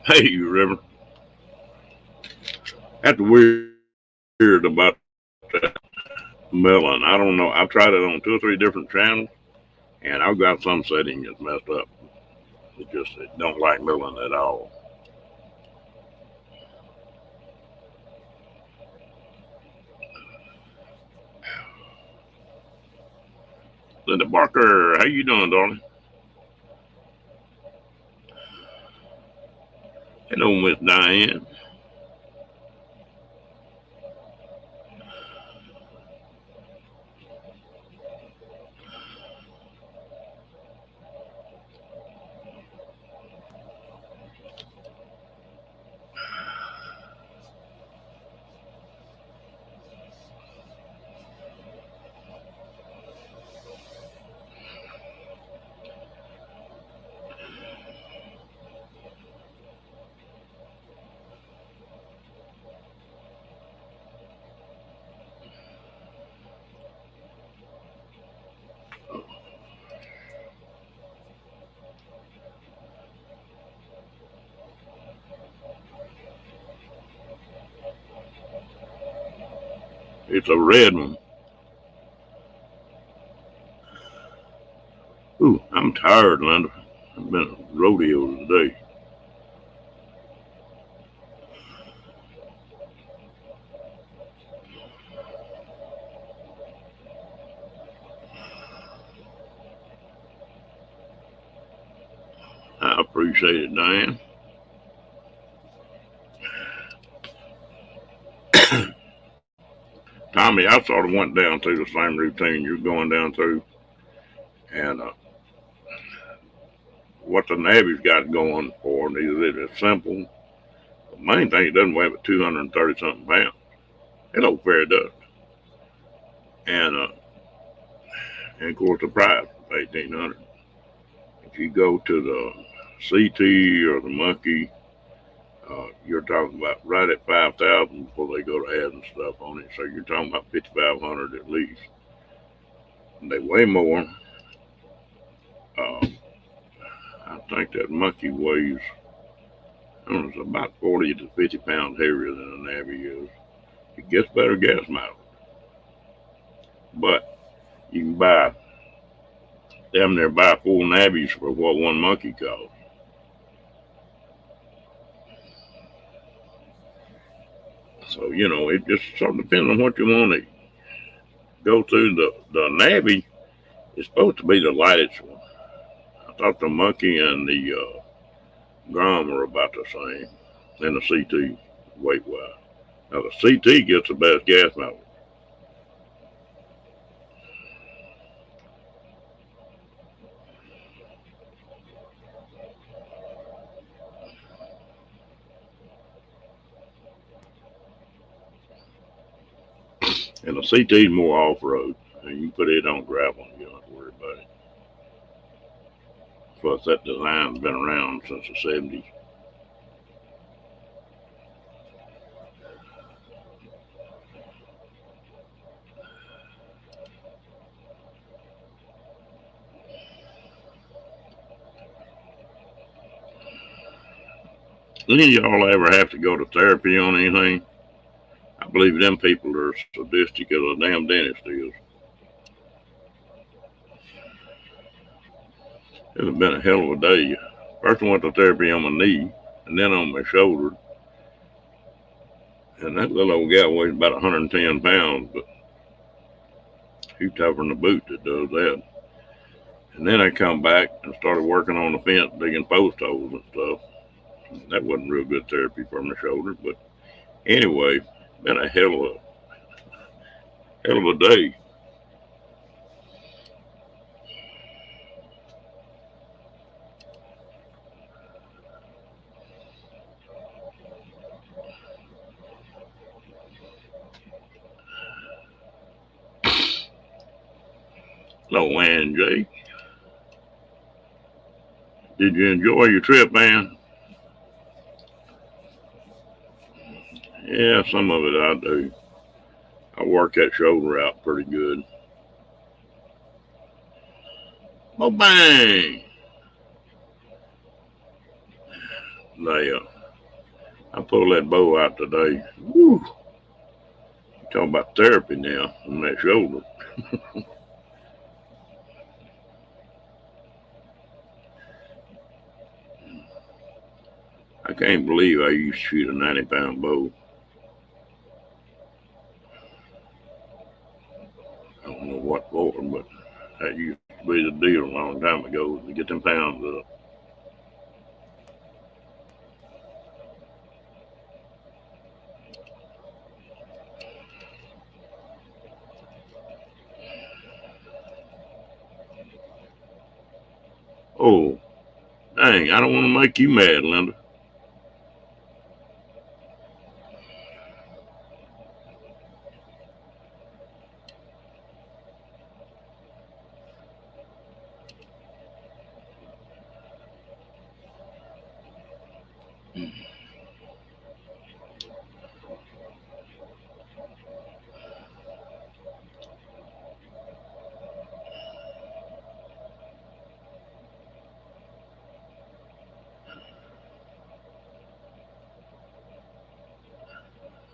Hey, you remember? That's weird about that melon. I don't know. I've tried it on 2 or 3 different channels, and I've got some settings that's messed up. It don't like melon at all. Linda Barker, how you doing, darling? Hello, Miss Diane. It's a red one. Ooh, I'm tired, Linda. I've been at rodeo today. I appreciate it, Diane. Tommy, I sort of went down through the same routine you're going down through, and what the Navy's got going for it is it's simple. The main thing, it doesn't weigh but 230 something pounds. Hello, fair does. And of course, the price is 1800. If you go to the CT or the Monkey, you're talking about right at 5,000 before they go to adding stuff on it. So you're talking about 5,500 at least. And they weigh more. Uh, I think that Monkey weighs, I don't know, it's about 40 to 50 pounds heavier than a Navy is. It gets better gas mileage, but you can buy damn near buy 4 Navies for what one Monkey costs. So it just sort of depends on what you want to go through. The Navy is supposed to be the lightest one. I thought the Monkey and the Grom are about the same, and the CT weight wise. Now the CT gets the best gas mileage. And the CT is more off road. And you put it on gravel and you don't have to worry about it. Plus, that design's been around since the 70s. Any of y'all ever have to go to therapy on anything? I believe them people are sadistic as a damn dentist is. It's been a hell of a day. First I went to therapy on my knee, and then on my shoulder. And that little old guy weighs about 110 pounds, but he's tougher than a boot that does that. And then I come back and started working on the fence, digging post holes and stuff. That wasn't real good therapy for my shoulder, but anyway, been a hell of a day. Hello, Ann J. Did you enjoy your trip, man? Yeah, some of it I do. I work that shoulder out pretty good. Oh, bang! I pulled that bow out today. Woo! Talking about therapy now on that shoulder. I can't believe I used to shoot a 90-pound bow. I don't know what for, but that used to be the deal a long time ago to get them pounds up. Oh, dang, I don't want to make you mad, Linda.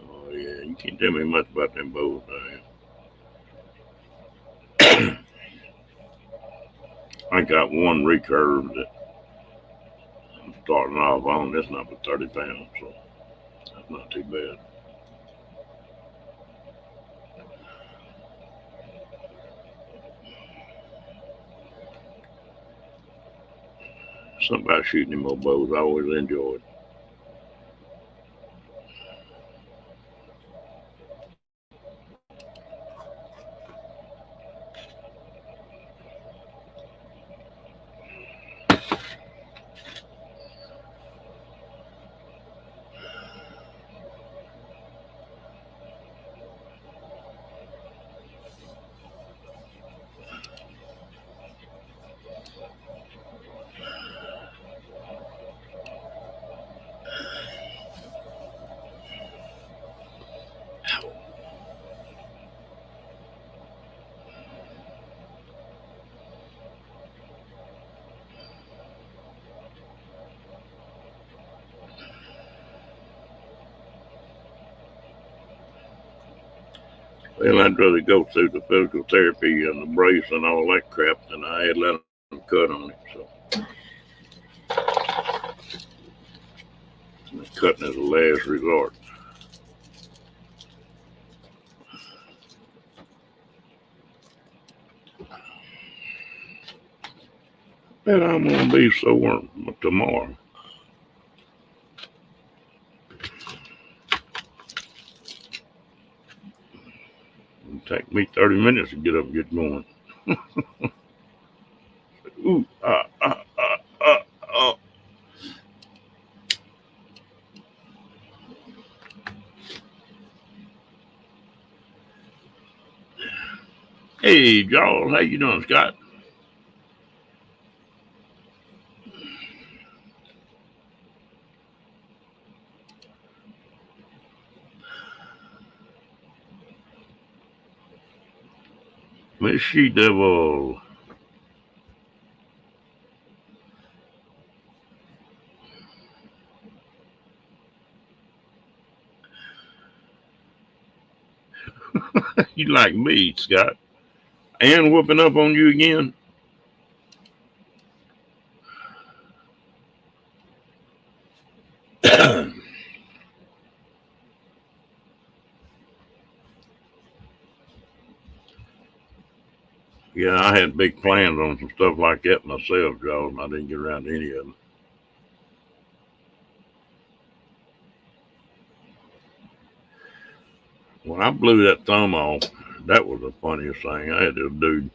Oh, yeah, you can't tell me much about them bows, man. I got one recurve that I'm starting off on. That's not but 30 pounds, so that's not too bad. Something about shooting them old bows I always enjoyed. Well, I'd rather go through the physical therapy and the brace and all that crap than I had let them cut on it. So cutting is a last resort. Bet I'm gonna be sore tomorrow. It'll take me 30 minutes to get up and get going. Ooh, oh. Hey, Charles, how you doing, Scott? Miss She Devil. You like me, Scott. And whooping up on you again? Yeah, I had big plans on some stuff like that myself, Charles, and I didn't get around to any of them. When I blew that thumb off, that was the funniest thing. I had this dude,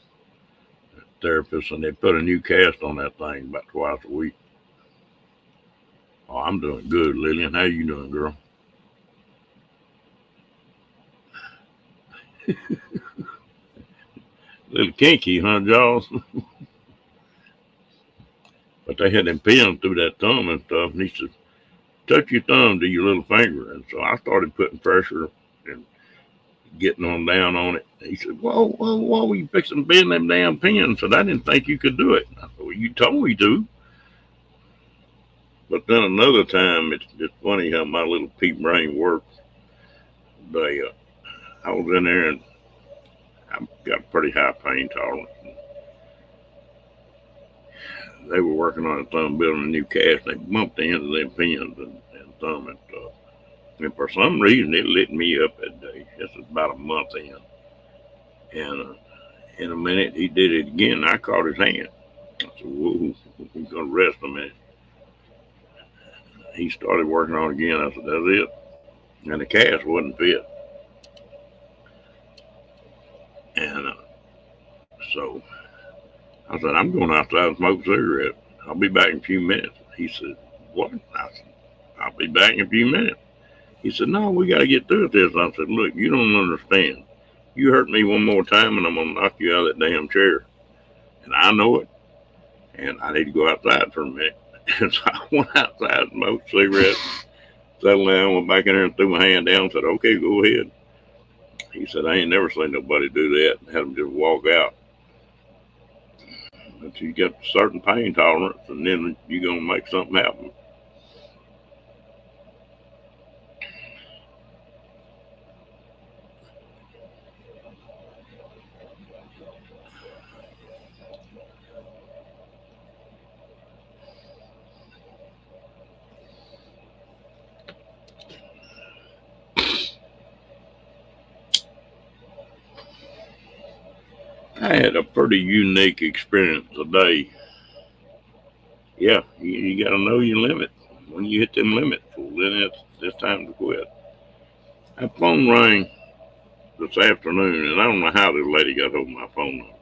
therapist, and they put a new cast on that thing about twice a week. Oh, I'm doing good, Lillian. How you doing, girl? Little kinky, huh, Jaws? But they had them pins through that thumb and stuff, and he said, touch your thumb to your little finger. And so I started putting pressure and getting on down on it. He said, whoa, you fixing to bend them damn pins? So I didn't think you could do it. I said, well, you told me to. But then another time, it's funny how my little pea brain works. They, I was in there and I got a pretty high pain tolerance. They were working on a thumb building a new cast. And they bumped the ends of them pins and thumb it. And for some reason, it lit me up that day. This was about a month in. And in a minute, he did it again. I caught his hand. I said, whoa, we're going to rest a minute. He started working on it again. I said, that's it. And the cast wasn't fit. And so I said, I'm going outside and smoke a cigarette. I'll be back in a few minutes. He said, what? I said, I'll be back in a few minutes. He said, no, we got to get through this. I said, look, you don't understand. You hurt me one more time and I'm going to knock you out of that damn chair. And I know it. And I need to go outside for a minute. And so I went outside, smoked a cigarette, settled down, went back in there and threw my hand down and said, okay, go ahead. He said, I ain't never seen nobody do that. Had them just walk out. But you get a certain pain tolerance and then you're going to make something happen. I had a pretty unique experience today. Yeah, you got to know your limit. When you hit them limits, well, then it's time to quit. That phone rang this afternoon, and I don't know how the lady got hold of my phone number,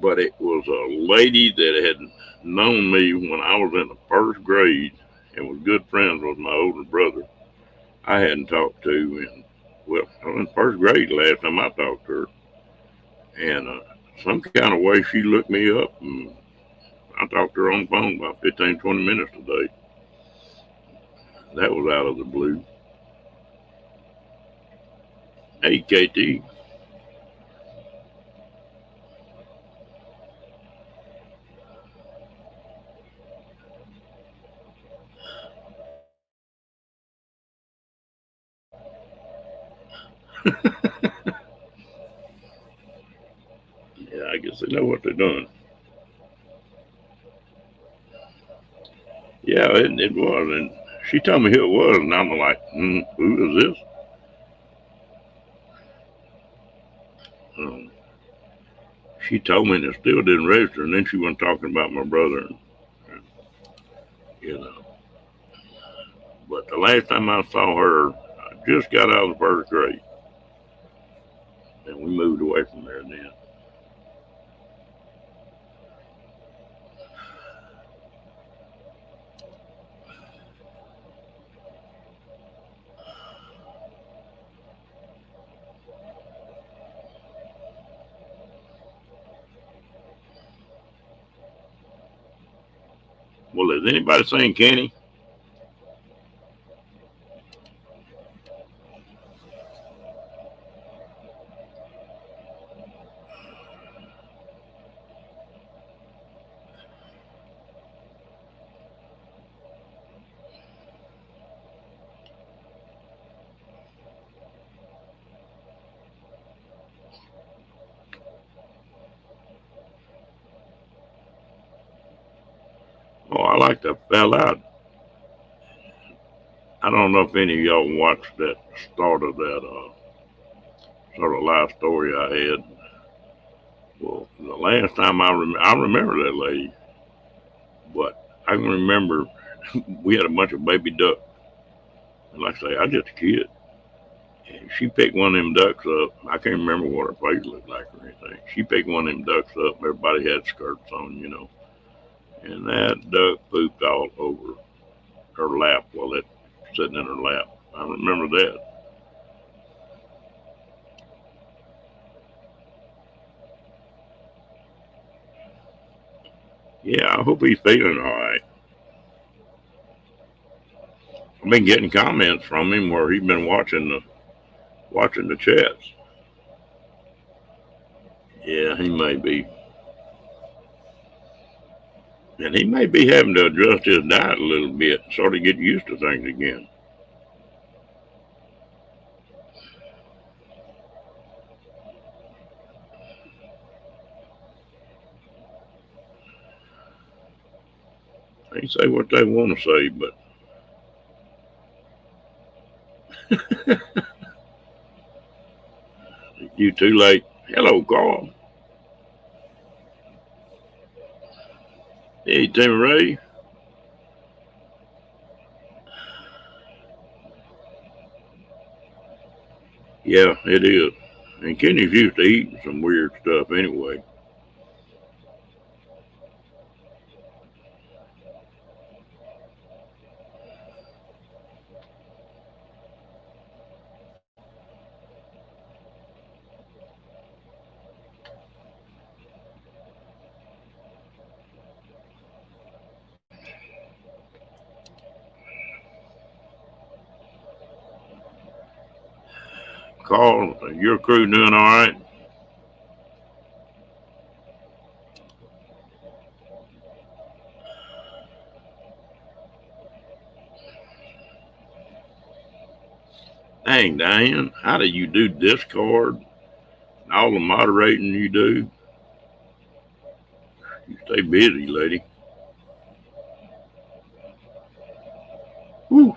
but it was a lady that had known me when I was in the first grade and was good friends with my older brother. I hadn't talked to in, well, I was in first grade last time I talked to her. And some kind of way she looked me up, and I talked to her on the phone about 15, 20 minutes today. That was out of the blue. Hey, KT. Yeah, I guess they know what they're doing. Yeah, it was. And she told me who it was, and I'm like, who is this? Um, she told me and it still didn't register, and then she went talking about my brother, and, you know. But the last time I saw her, I just got out of the first grade, and we moved away from there then. Well, is anybody saying Kenny? Oh, I like that fella. I don't know if any of y'all watched that start of that sort of life story I had. Well, the last time I remember that lady, but I can remember we had a bunch of baby ducks. And like I say, I was just a kid. And she picked one of them ducks up. I can't remember what her face looked like or anything. She picked one of them ducks up. Everybody had skirts on, you know. And that duck pooped all over her lap while it was sitting in her lap. I remember that. Yeah, I hope he's feeling all right. I've been getting comments from him where he's been watching the chats. Yeah, he may be. And he may be having to adjust his diet a little bit, sort of get used to things again. They say what they want to say, but you too late. Hello, Carl. Hey, Timmy Ray. Yeah, it is. And Kenny's used to eating some weird stuff anyway. Carl, your crew doing all right? Dang, Diane, how do you do Discord and all the moderating you do? You stay busy, lady. Woo.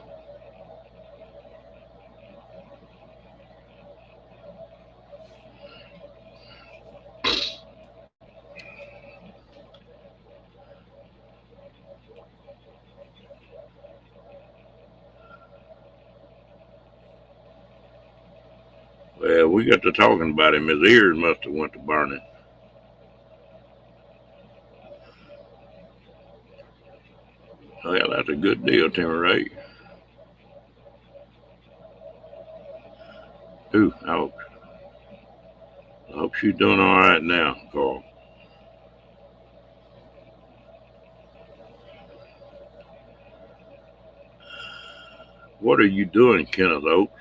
Well, we got to talking about him. His ears must have went to burning. Well, that's a good deal, Timmy Ray. Ooh, ouch. I hope she's doing all right now, Carl. What are you doing, Kenneth Oak?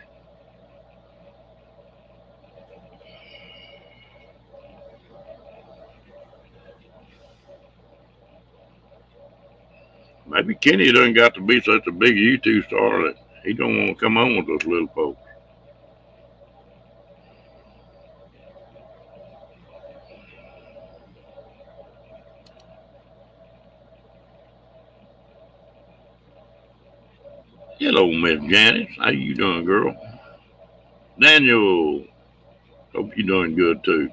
Maybe Kenny done got to be such a big YouTube star that he don't want to come on with those little folks. Hello, Miss Janice. How you doing, girl? Daniel, hope you're doing good too.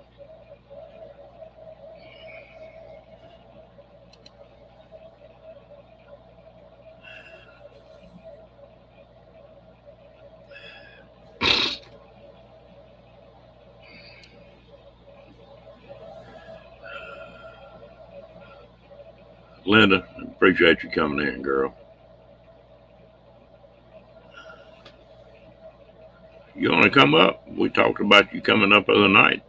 Linda, appreciate you coming in, girl. You want to come up? We talked about you coming up the other night.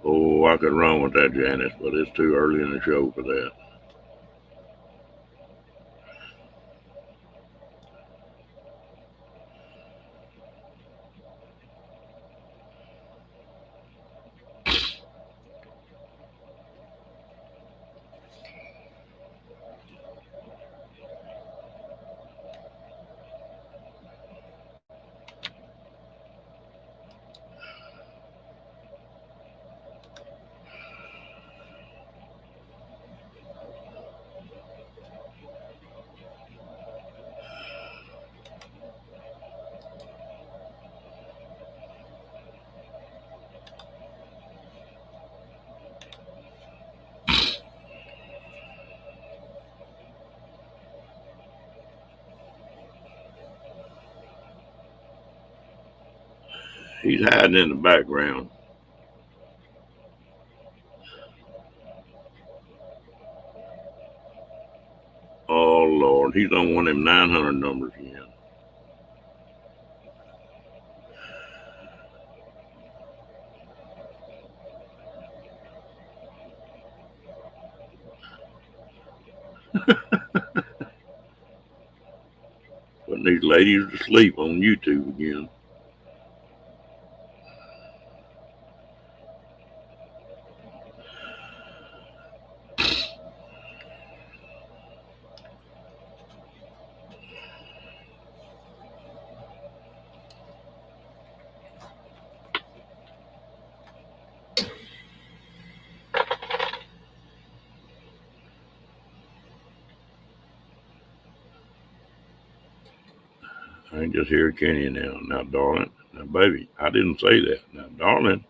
Oh, I could run with that, Janice, but it's too early in the show for that. He's hiding in the background. Oh, Lord, he's on one of them 900 numbers again. Putting these ladies to sleep on YouTube again. I can just hear Kenny now. Now, darling. Now, baby, I didn't say that. Now, darling.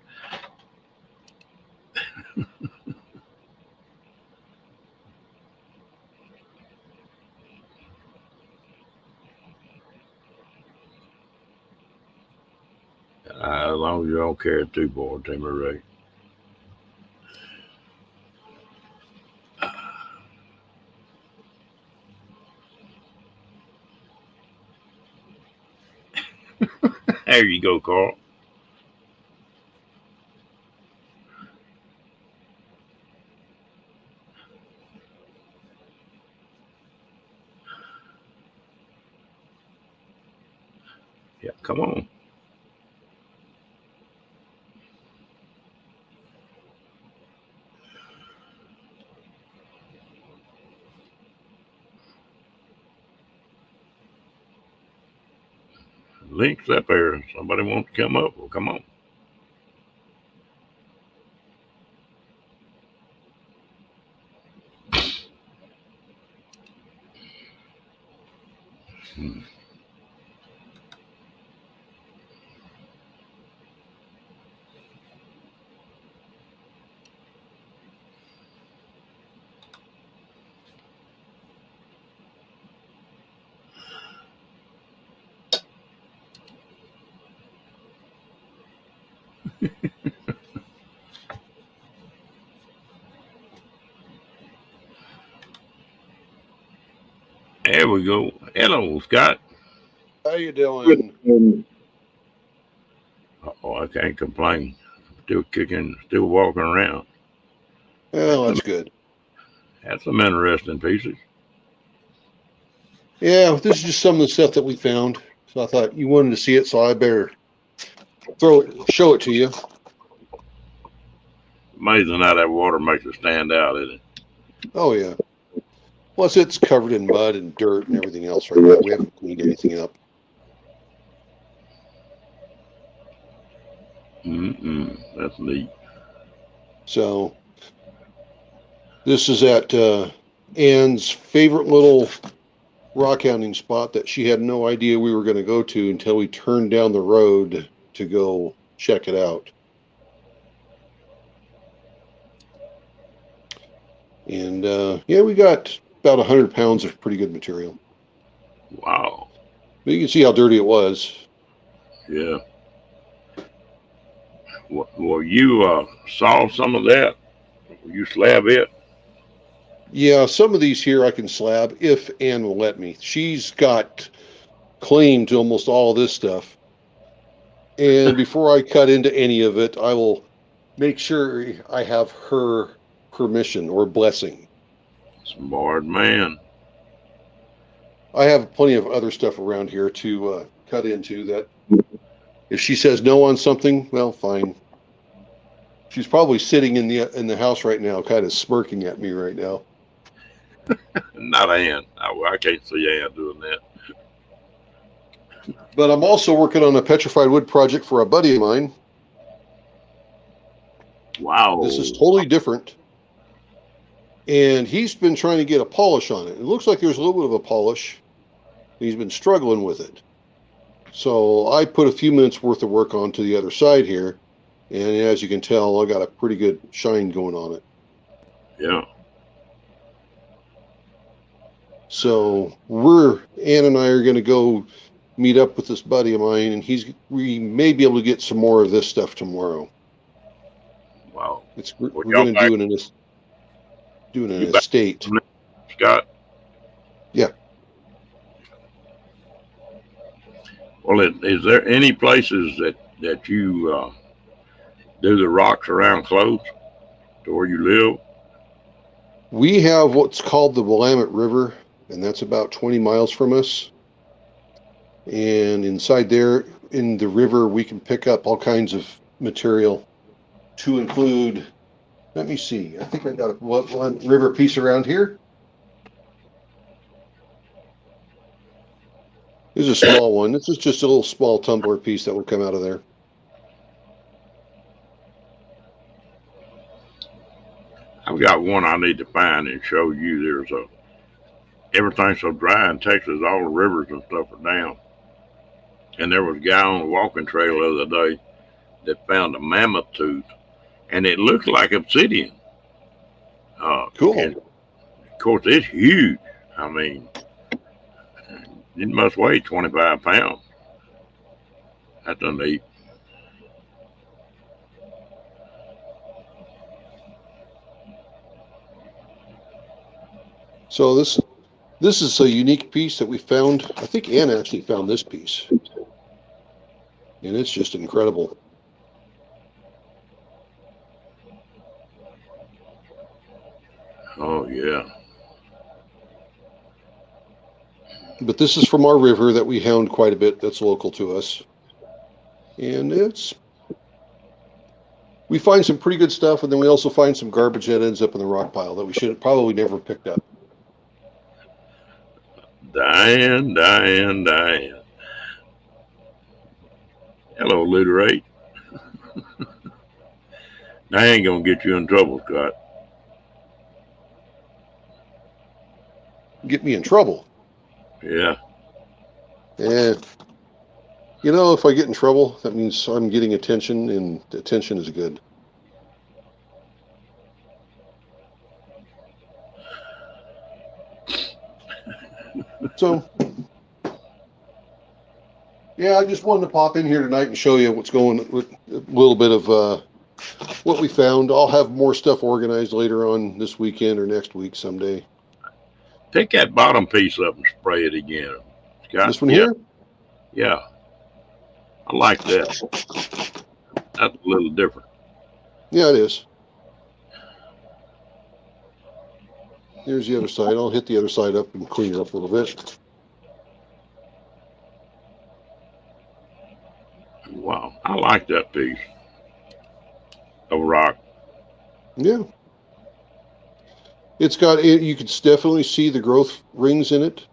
As long as you don't carry too far, Timmy Ray. There you go, Carl. Yeah, come on. Link's up there. Somebody wants to come up? Well, come on. There we go. Hello, Scott. How you doing? Oh, I can't complain. Still kicking, still walking around. Well, that's good. That's some interesting pieces. Yeah, this is just some of the stuff that we found. So I thought you wanted to see it, so I better show it to you. Amazing how that water makes it stand out, isn't it? Oh, yeah. Plus, it's covered in mud and dirt and everything else right now. We haven't cleaned anything up. That's neat. So, this is at Ann's favorite little rock hounding spot that she had no idea we were going to go to until we turned down the road to go check it out. And yeah, we got about 100 pounds of pretty good material. Wow. But you can see how dirty it was. Yeah. Well, you saw some of that? Will you slab it? Yeah, some of these here I can slab if Ann will let me. She's got claim to almost all this stuff. And before I cut into any of it, I will make sure I have her permission or blessing. Smart man. I have plenty of other stuff around here to cut into that. If she says no on something, well, fine. She's probably sitting in the house right now, kind of smirking at me right now. Not Ann. I can't see Ann doing that. But I'm also working on a petrified wood project for a buddy of mine. Wow. This is totally different. And he's been trying to get a polish on it. It looks like there's a little bit of a polish. He's been struggling with it. So I put a few minutes worth of work onto the other side here. And as you can tell, I got a pretty good shine going on it. Yeah. So Ann and I are going to go meet up with this buddy of mine, and we may be able to get some more of this stuff tomorrow. Wow. We're going to do it in an estate. Scott? Yeah. Well, is there any places that you do the rocks around close to where you live? We have what's called the Willamette River, and that's about 20 miles from us. And inside there, in the river, we can pick up all kinds of material to include, let me see, I think I got one river piece around here. This is a small one. This is just a little small tumbler piece that will come out of there. I've got one I need to find and show you. Everything's so dry in Texas, all the rivers and stuff are down. And there was a guy on the walking trail the other day that found a mammoth tooth, and it looks like obsidian. Cool. And of course, it's huge. I mean, it must weigh 25 pounds. That's neat. So this is a unique piece that we found. I think Ann actually found this piece, and it's just incredible. Oh yeah. But this is from our river that we hound quite a bit. That's local to us, and we find some pretty good stuff, and then we also find some garbage that ends up in the rock pile that we should have probably never picked up. Diane. Hello, Literate. I ain't gonna get you in trouble, Scott. Get me in trouble. Yeah. You know, if I get in trouble, that means I'm getting attention, and attention is good. So, yeah, I just wanted to pop in here tonight and show you what's going with a little bit of what we found. I'll have more stuff organized later on this weekend or next week someday. Pick that bottom piece up and spray it again, Scott. This one here? Yeah. I like that. That's a little different. Yeah, it is. Here's the other side. I'll hit the other side up and clean it up a little bit. Wow. I like that piece of rock. Yeah. It's got, you can definitely see the growth rings in it.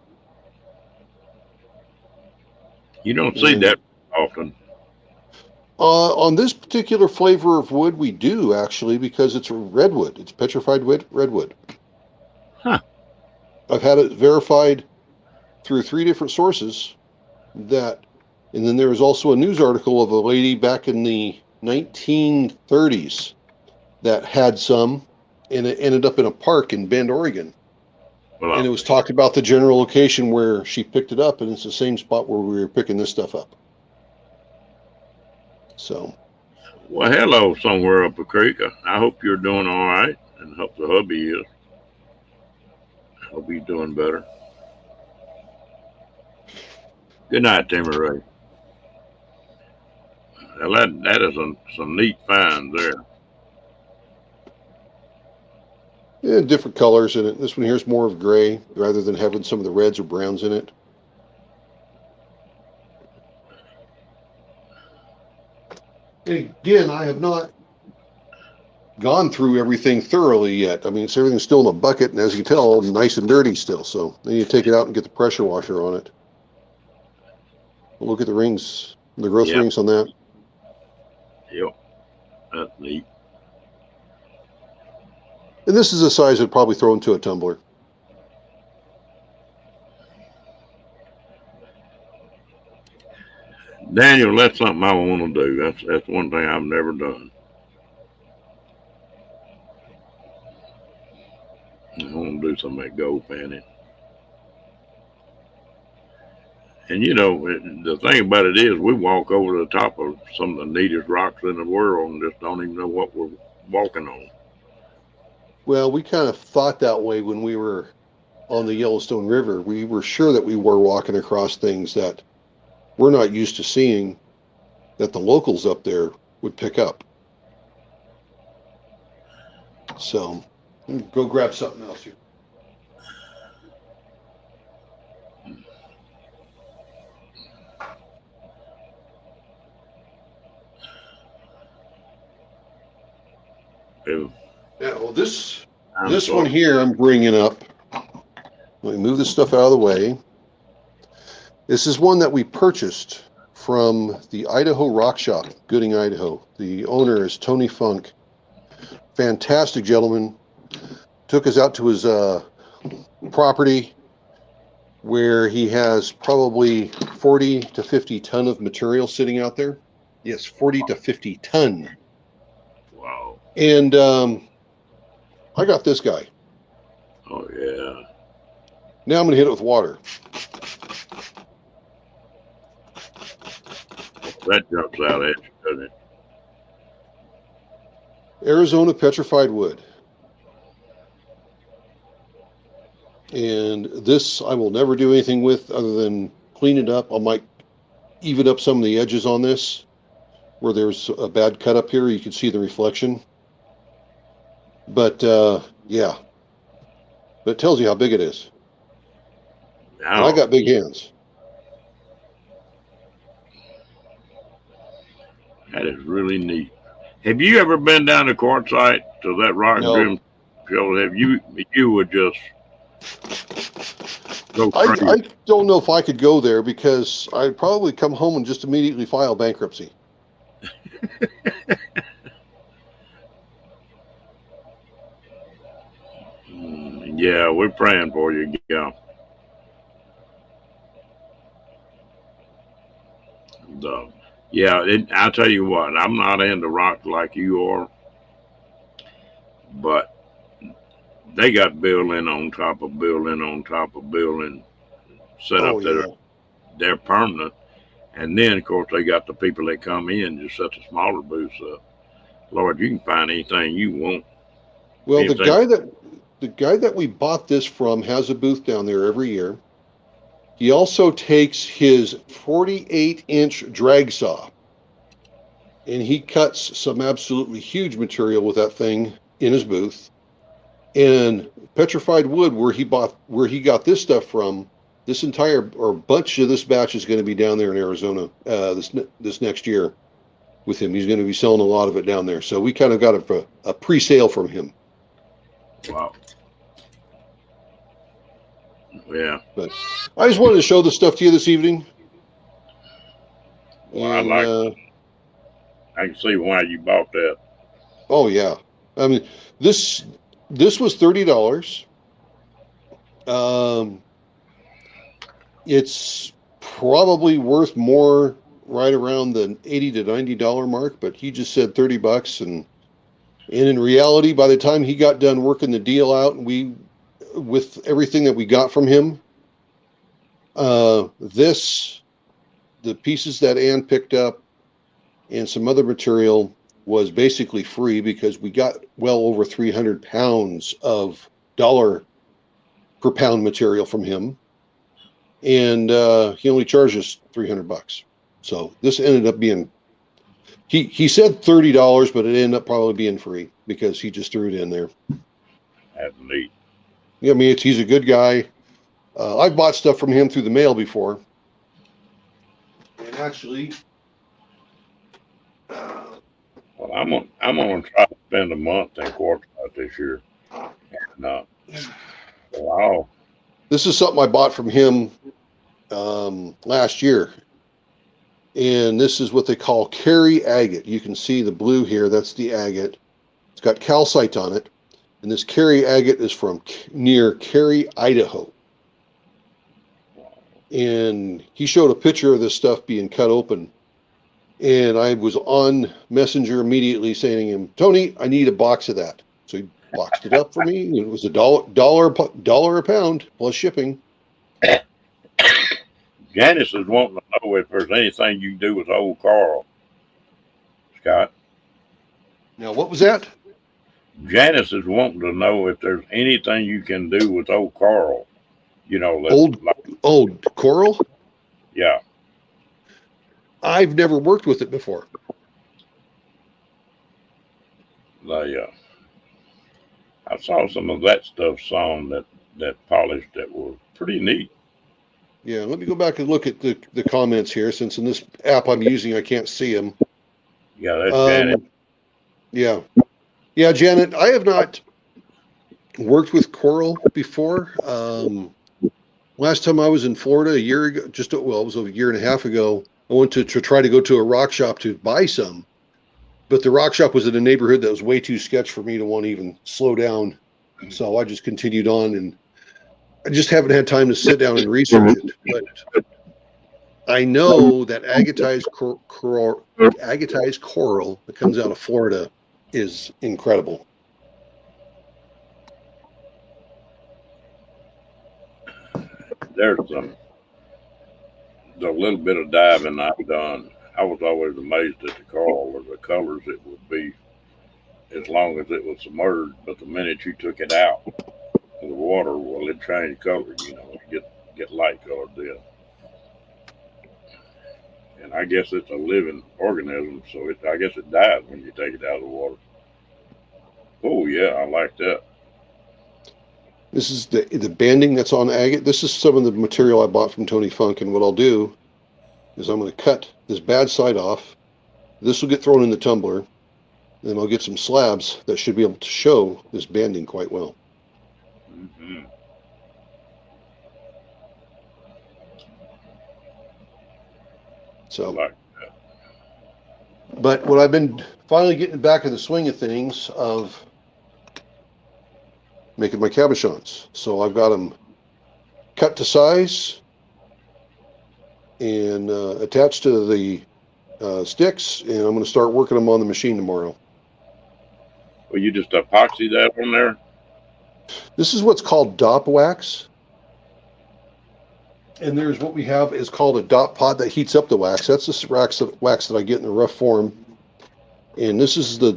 You don't see that often. On this particular flavor of wood, we do actually, because it's redwood. It's petrified redwood. Huh. I've had it verified through 3 different sources that, and then there was also a news article of a lady back in the 1930s that had some, and it ended up in a park in Bend, Oregon. Well, and it was talked about the general location where she picked it up, and it's the same spot where we were picking this stuff up. So. Well, hello, somewhere up a creek. I hope you're doing all right, and hope the hubby is. Hope he's doing better. Good night, Timmy Ray. Now that is some neat finds there. Yeah, different colors in it. This one here is more of gray rather than having some of the reds or browns in it. And again, I have not gone through everything thoroughly yet. I mean, everything's still in a bucket, and as you can tell, nice and dirty still. So then you take it out and get the pressure washer on it. Look at the rings, the growth rings on that. Yep, that's neat. And this is a size I'd probably throw into a tumbler. Daniel, that's something I want to do. That's one thing I've never done. I want to do some of that gold panning. And you know, the thing about it is, we walk over the top of some of the neatest rocks in the world and just don't even know what we're walking on. Well, we kind of thought that way when we were on the Yellowstone River. We were sure that we were walking across things that we're not used to seeing, that the locals up there would pick up. So, go grab something else here. too. Yeah, well, this one here I'm bringing up. Let me move this stuff out of the way. This is one that we purchased from the Idaho Rock Shop, Gooding, Idaho. The owner is Tony Funk. Fantastic gentleman. Took us out to his property where he has probably 40 to 50 ton of material sitting out there. Yes, 40 to 50 ton. Wow. And I got this guy. Oh, yeah. Now I'm going to hit it with water. That jumps out at you, doesn't it? Arizona petrified wood. And this I will never do anything with other than clean it up. I might even up some of the edges on this where there's a bad cut up here. You can see the reflection. But yeah, but it tells you how big it is. Wow. And I got big hands. That is really neat. Have you ever been down to quartzite to that rock No. Joe? Have you would just go crazy. I don't know if I could go there because I'd probably come home and just immediately file bankruptcy. Yeah, we're praying for you, yeah. I'll tell you what, I'm not into rock like you are, but they got building on top of building on top of building set up that they're permanent. And then, of course, they got the people that come in just set the smaller booths up. Lord, you can find anything you want. Well, the guy that we bought this from has a booth down there every year. He also takes his 48-inch drag saw and he cuts some absolutely huge material with that thing in his booth. And petrified wood, where he got this stuff from, this entire or bunch of this batch is going to be down there in Arizona this next year with him. He's going to be selling a lot of it down there. So we kind of got a pre-sale from him. Wow. Yeah. But I just wanted to show the stuff to you this evening. Well, and, I can see why you bought that. Oh yeah. I mean, this was $30. It's probably worth more right around the $80 to $90 mark, but he just said $30, and in reality, by the time he got done working the deal out, and with everything that we got from him, the pieces that Ann picked up and some other material was basically free because we got well over 300 pounds of dollar per pound material from him. And he only charges $300. So this ended up being, he said $30, but it ended up probably being free because he just threw it in there. That's neat. Yeah, I mean, he's a good guy. I've bought stuff from him through the mail before. And actually, well, I'm gonna try to spend a month in quartzite this year. And, wow. This is something I bought from him last year. And this is what they call Cary agate. You can see the blue here. That's the agate. It's got calcite on it. And this Cary agate is from near Cary, Idaho. And he showed a picture of this stuff being cut open. And I was on Messenger immediately saying to him, Tony, I need a box of that. So he boxed it up for me. It was $1 a pound plus shipping. Janice is wanting to know if there's anything you can do with old Coral, Scott. Now, what was that? Janice is wanting to know if there's anything you can do with old Coral. You know, old Coral? Yeah. I've never worked with it before. I saw some of that stuff sewn that polished that was pretty neat. Yeah, let me go back and look at the comments here, since in this app I'm using I can't see them. Yeah, that's Janet. Yeah. Yeah, Janet, I have not worked with coral before. Last time I was in Florida a year ago, it was a year and a half ago, I went to try to go to a rock shop to buy some, but the rock shop was in a neighborhood that was way too sketch for me to want to even slow down. So I just continued on, and I just haven't had time to sit down and research it. But I know that agatized coral that comes out of Florida is incredible. There's the little bit of diving I've done. I was always amazed at the coral or the colors it would be as long as it was submerged. But the minute you took it out of the water, well, it changed color. You get light colored then. And I guess it's a living organism, so I guess it dies when you take it out of the water. Oh yeah, I like that. This is the banding that's on agate. This is some of the material I bought from Tony Funk, and what I'll do is I'm going to cut this bad side off. This will get thrown in the tumbler. Then I'll get some slabs that should be able to show this banding quite well. Mm-hmm. So, Like but what I've been finally getting back in the swing of things of making my cabochons. So I've got them cut to size and attached to the sticks, and I'm going to start working them on the machine tomorrow. well, you just epoxy that on there. This is what's called Dop Wax. And there's what we have is called a dop pot that heats up the wax. That's the wax that I get in a rough form. And this is the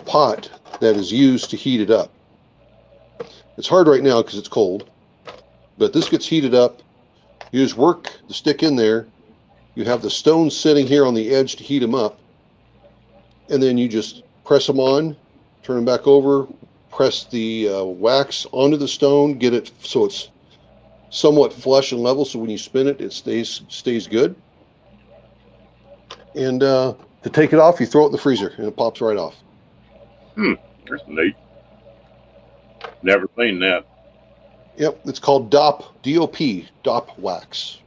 pot that is used to heat it up. It's hard right now because it's cold, but this gets heated up. You just work the stick in there. You have the stones sitting here on the edge to heat them up. And then you just press them on, turn them back over, press the wax onto the stone, get it so it's somewhat flush and level, so when you spin it, it stays good. And to take it off, you throw it in the freezer, and it pops right off. That's neat. Never seen that. Yep, it's called Dop, D-O-P, Dop Wax.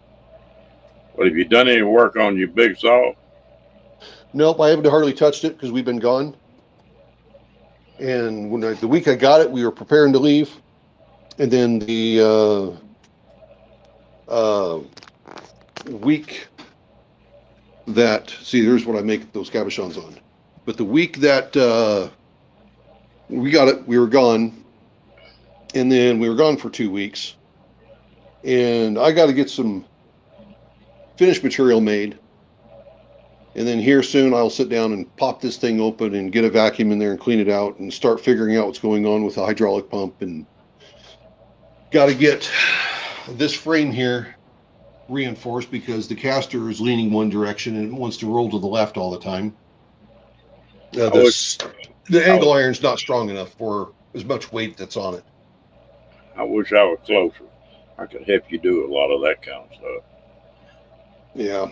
Well, have you done any work on your big saw? Nope, I haven't hardly touched it because we've been gone. And when the week I got it, we were preparing to leave. And then the week that, see, there's what I make those cabochons on. But the week that we got it, we were gone. And then we were gone for 2 weeks. And I got to get some finished material made. And then here soon, I'll sit down and pop this thing open and get a vacuum in there and clean it out and start figuring out what's going on with the hydraulic pump. And got to get this frame here reinforced because the caster is leaning one direction and it wants to roll to the left all the time. The angle iron's not strong enough for as much weight that's on it. I wish I was closer. I could help you do a lot of that kind of stuff. Yeah.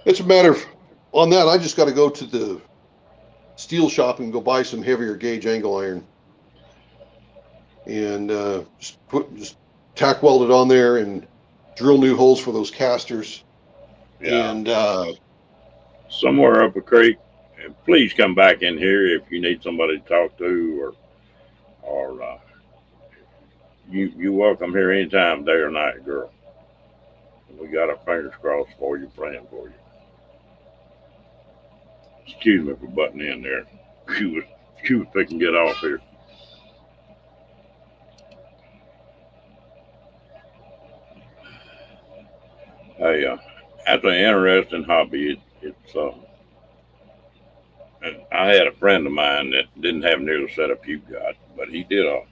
It's a matter of, on that, I just got to go to the steel shop and go buy some heavier gauge angle iron. And just tack weld it on there and drill new holes for those casters. Yeah. And somewhere up a creek, and please come back in here if you need somebody to talk to, or you welcome here anytime, day or night, girl. We got our fingers crossed for you, praying for you. Excuse me for butting in there. She was picking to get off here. Hey, that's an interesting hobby. And I had a friend of mine that didn't have near the setup you got, but he did a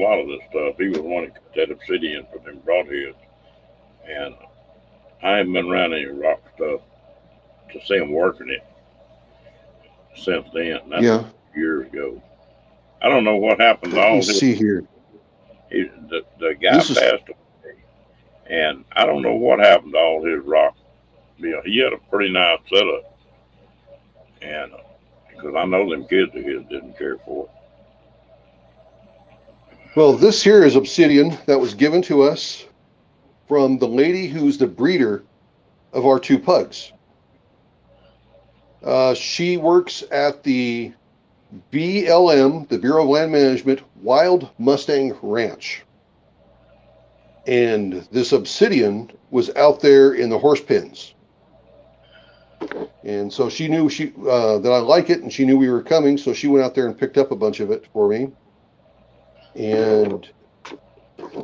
lot of this stuff. He was one that cut that obsidian for them broadheads, and I haven't been around any rock stuff to see him working it since then. That's years ago. I don't know what happened to all his. See here. The guy passed away, and I don't know what happened to all his rock. He had a pretty nice setup, and of Because I know them kids of his didn't care for it. Well, this here is obsidian that was given to us from the lady who's the breeder of our two pugs. She works at the BLM, the Bureau of Land Management, Wild Mustang Ranch. And this obsidian was out there in the horse pens. And so she knew that I like it, and she knew we were coming, so she went out there and picked up a bunch of it for me. And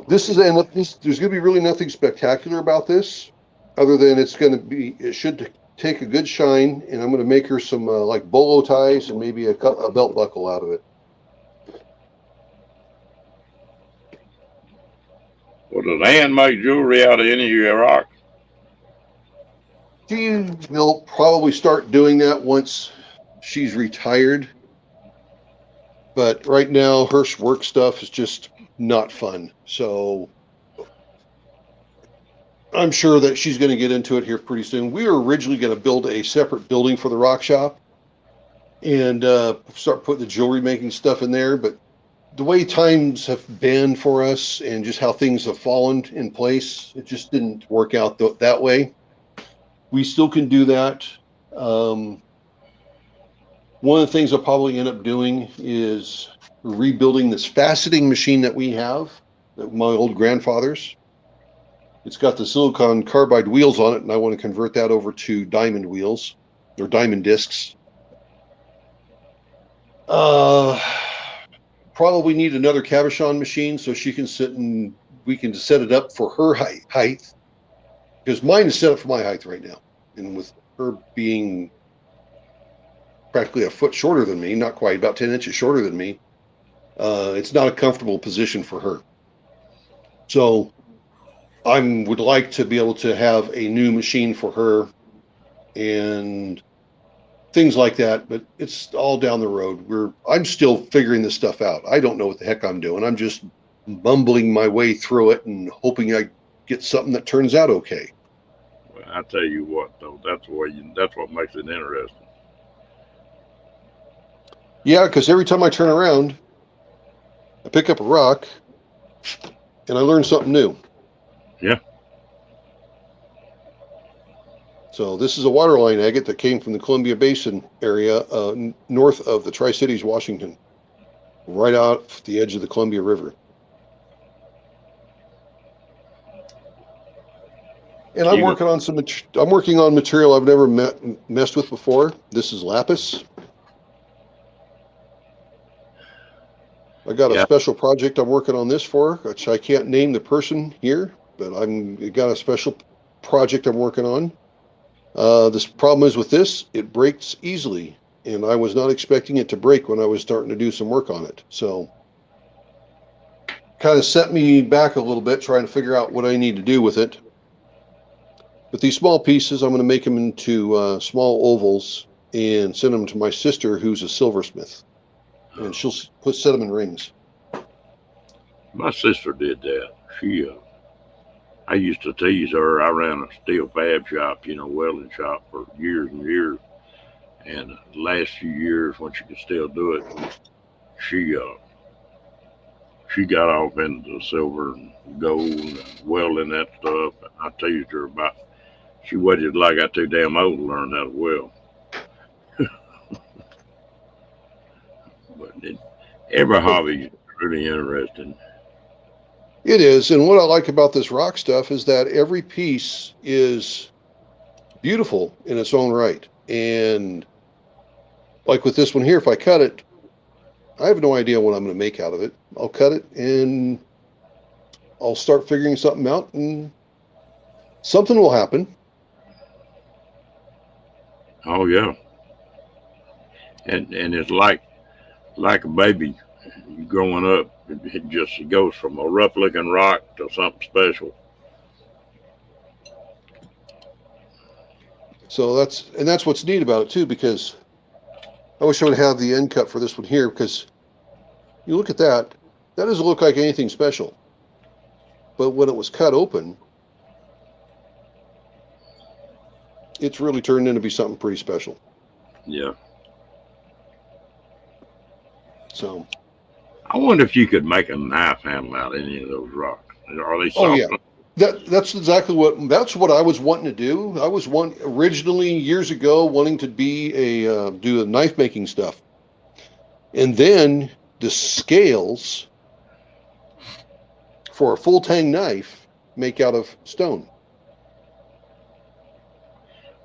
there's going to be really nothing spectacular about this, other than it should take a good shine, and I'm going to make her some like bolo ties and maybe a belt buckle out of it. Well, does Ann make jewelry out of any of your rocks? She'll probably start doing that once she's retired. But right now, her work stuff is just not fun. So I'm sure that she's going to get into it here pretty soon. We were originally going to build a separate building for the rock shop and start putting the jewelry making stuff in there. But the way times have been for us and just how things have fallen in place, it just didn't work out that way. We still can do that. One of the things I'll probably end up doing is rebuilding this faceting machine that we have, my old grandfather's. It's got the silicon carbide wheels on it, and I want to convert that over to diamond wheels or diamond discs. Probably need another cabochon machine so she can sit and we can set it up for her height. Because mine is set up for my height right now. And with her being practically a foot shorter than me, not quite, about 10 inches shorter than me, it's not a comfortable position for her. So I would like to be able to have a new machine for her and things like that, but it's all down the road. I'm still figuring this stuff out. I don't know what the heck I'm doing. I'm just mumbling my way through it and hoping I get something that turns out okay. Well, I tell you what, though, that's what makes it interesting. Yeah, because every time I turn around, I pick up a rock and I learn something new. Yeah. So this is a waterline agate that came from the Columbia Basin area north of the Tri-Cities, Washington, right out the edge of the Columbia River. And I'm working on material I've never messed with before. This is lapis. I got a special project I'm working on this for, which I can't name the person here, but I've got a special project I'm working on. This problem is with this, it breaks easily, and I was not expecting it to break when I was starting to do some work on it. So kind of set me back a little bit trying to figure out what I need to do with it. But these small pieces, I'm going to make them into small ovals and send them to my sister, who's a silversmith, and she'll set them in rings. My sister did that. I used to tease her. I ran a steel fab shop, welding shop for years and years. And the last few years, when she could still do it, she got off into silver and gold and welding that stuff. I teased her about. She waited like I got too damn old to learn how to weld. But every hobby is really interesting. It is, and what I like about this rock stuff is that every piece is beautiful in its own right. And like with this one here, if I cut it, I have no idea what I'm going to make out of it. I'll cut it and I'll start figuring something out, and something will happen. Oh yeah, and it's like a baby growing up. It goes from a rough looking rock to something special. So that's what's neat about it too, because I wish I would have the end cut for this one here, because you look at that doesn't look like anything special. But when it was cut open, it's really turned into be something pretty special. Yeah. So, I wonder if you could make a knife handle out of any of those rocks. Are they oh soft yeah, enough? that's what I was wanting to do. I was originally years ago wanting to be do a knife making stuff, and then the scales for a full tang knife make out of stone.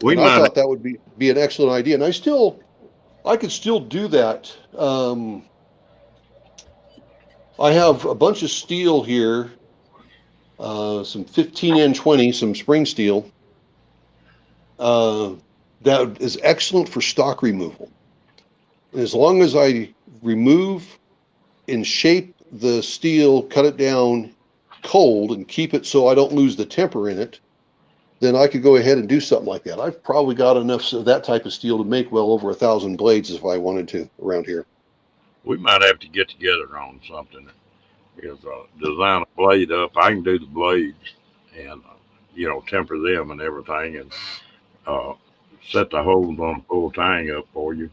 We And I might have, thought that would be an excellent idea. And I could still do that. I have a bunch of steel here, some 15N20, some spring steel, uh, that is excellent for stock removal. And as long as I remove and shape the steel, cut it down cold, and keep it so I don't lose the temper in it, then I could go ahead and do something like that. I've probably got enough of that type of steel to make well over 1,000 blades if I wanted to around here. we might have to get together on something. Is design a blade up. I can do the blades and temper them and everything, and uh, set the holes on the full tang up for you,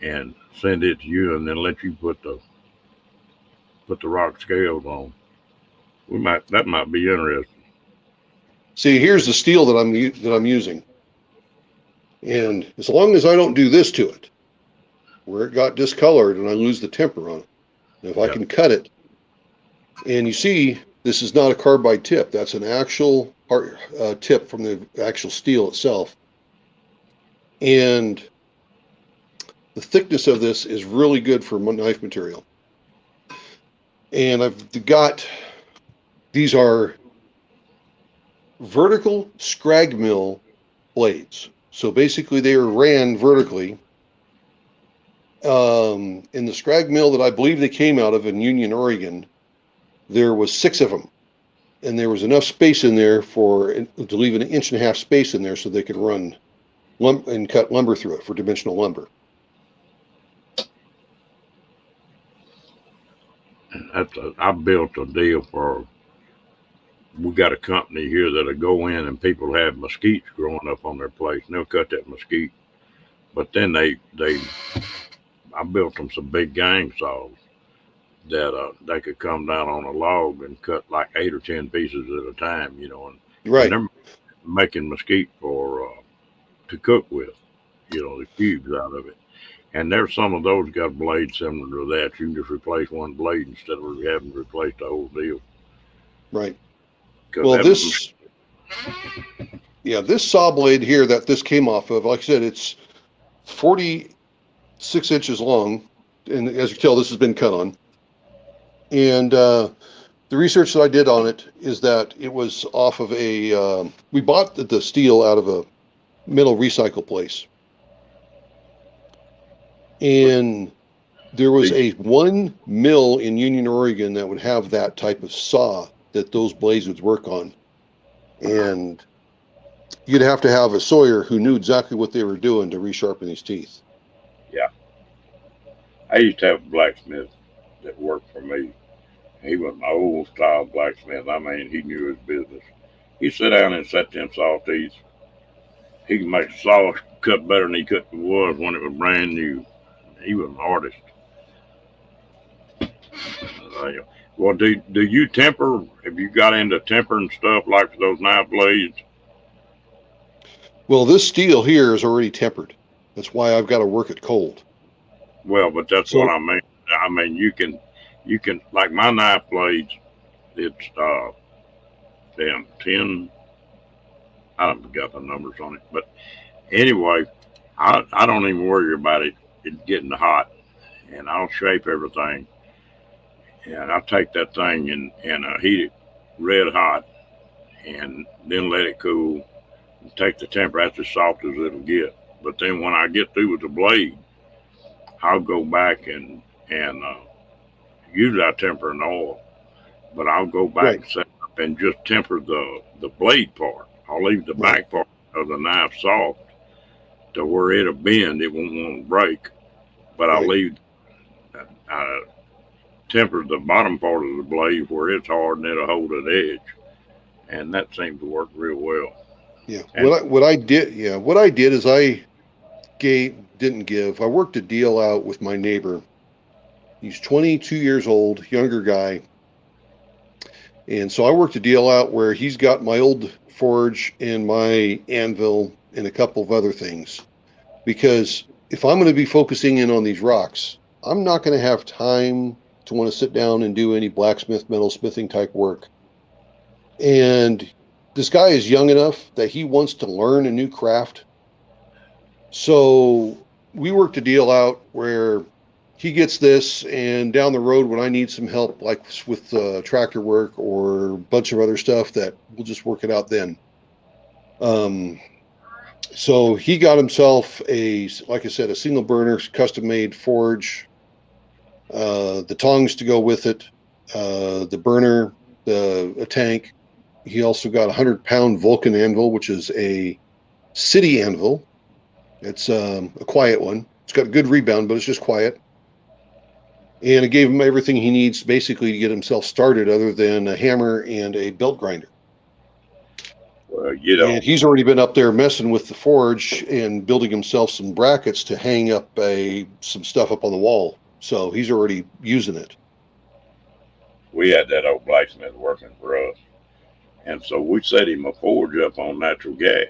and send it to you, and then let you put the rock scales on. That might be interesting. See, here's the steel that I'm using, and as long as I don't do this to it, where it got discolored and I lose the temper on it, if I Yeah, can cut it, and you see, this is not a carbide tip. That's an actual tip from the actual steel itself, and the thickness of this is really good for knife material. And these are vertical Scrag mill blades. So basically they are ran vertically. In the Scrag mill that I believe they came out of in Union, Oregon, there was 6 of them. And there was enough space in there to leave an 1.5-inch space in there so they could run and cut lumber through it for dimensional lumber. I built a deal for. We got a company here that'll go in and people have mesquites growing up on their place, and they'll cut that mesquite. But then I built them some big gang saws that they could come down on a log and cut like 8 or 10 pieces at a time, and Right. they're making mesquite for to cook with, the cubes out of it. And there's some of those got blades similar to that. You can just replace one blade instead of having to replace the whole deal. Right. Because Well, that, this saw blade here that this came off of, like I said, it's 46 inches long. And as you can tell, this has been cut on. And the research that I did on it is that it was off of we bought the steel out of a metal recycle place. And there was a one mill in Union, Oregon that would have that type of saw that those blades would work on. And you'd have to have a sawyer who knew exactly what they were doing to resharpen these teeth. yeah. I used to have a blacksmith that worked for me. He was an old style blacksmith. I mean, he knew his business. He'd sit down and set them saw teeth. He could make saws cut better than he cut the wood when it was brand new. He was an artist. Well, do you temper? Have you got into tempering stuff like those knife blades? Well, this steel here is already tempered. That's why I've got to work it cold. Well, but that's what So, I mean. I mean, you can like my knife blades. It's damn 10. I don't forgot the numbers on it, but anyway, I don't even worry about it getting hot, and I'll shape everything, and I take that thing and heat it red hot, and then let it cool. And take the temper. That's as soft as it'll get. But then when I get through with the blade, I'll go back and usually I temper in oil, but I'll go back right, and set up and just temper the blade part. I'll leave the right, back part of the knife soft to where it'll bend. It won't want to break, but I'll right. leave temper the bottom part of the blade where it's hard and it'll hold an edge, and that seems to work real well. Yeah. And What I did is I worked a deal out with my neighbor, He's 22 years old, younger guy. And so I worked a deal out where he's got my old forge and my anvil and a couple of other things. Because if I'm going to be focusing in on these rocks, I'm not going to have time to want to sit down and do any blacksmith, metalsmithing type work. And this guy is young enough that he wants to learn a new craft. So we worked a deal out where he gets this, and down the road when I need some help, like with tractor work or a bunch of other stuff, that we'll just work it out then. So he got himself like I said, a single burner, custom made forge, the tongs to go with it, the burner, a tank. He also got a 100-pound Vulcan anvil, which is a city anvil. It's a quiet one. It's got a good rebound, but it's just quiet. And it gave him everything he needs basically to get himself started, other than a hammer and a belt grinder. Well, And he's already been up there messing with the forge and building himself some brackets to hang up some stuff up on the wall. So he's already using it. We had that old blacksmith working for us. And so we set him a forge up on natural gas.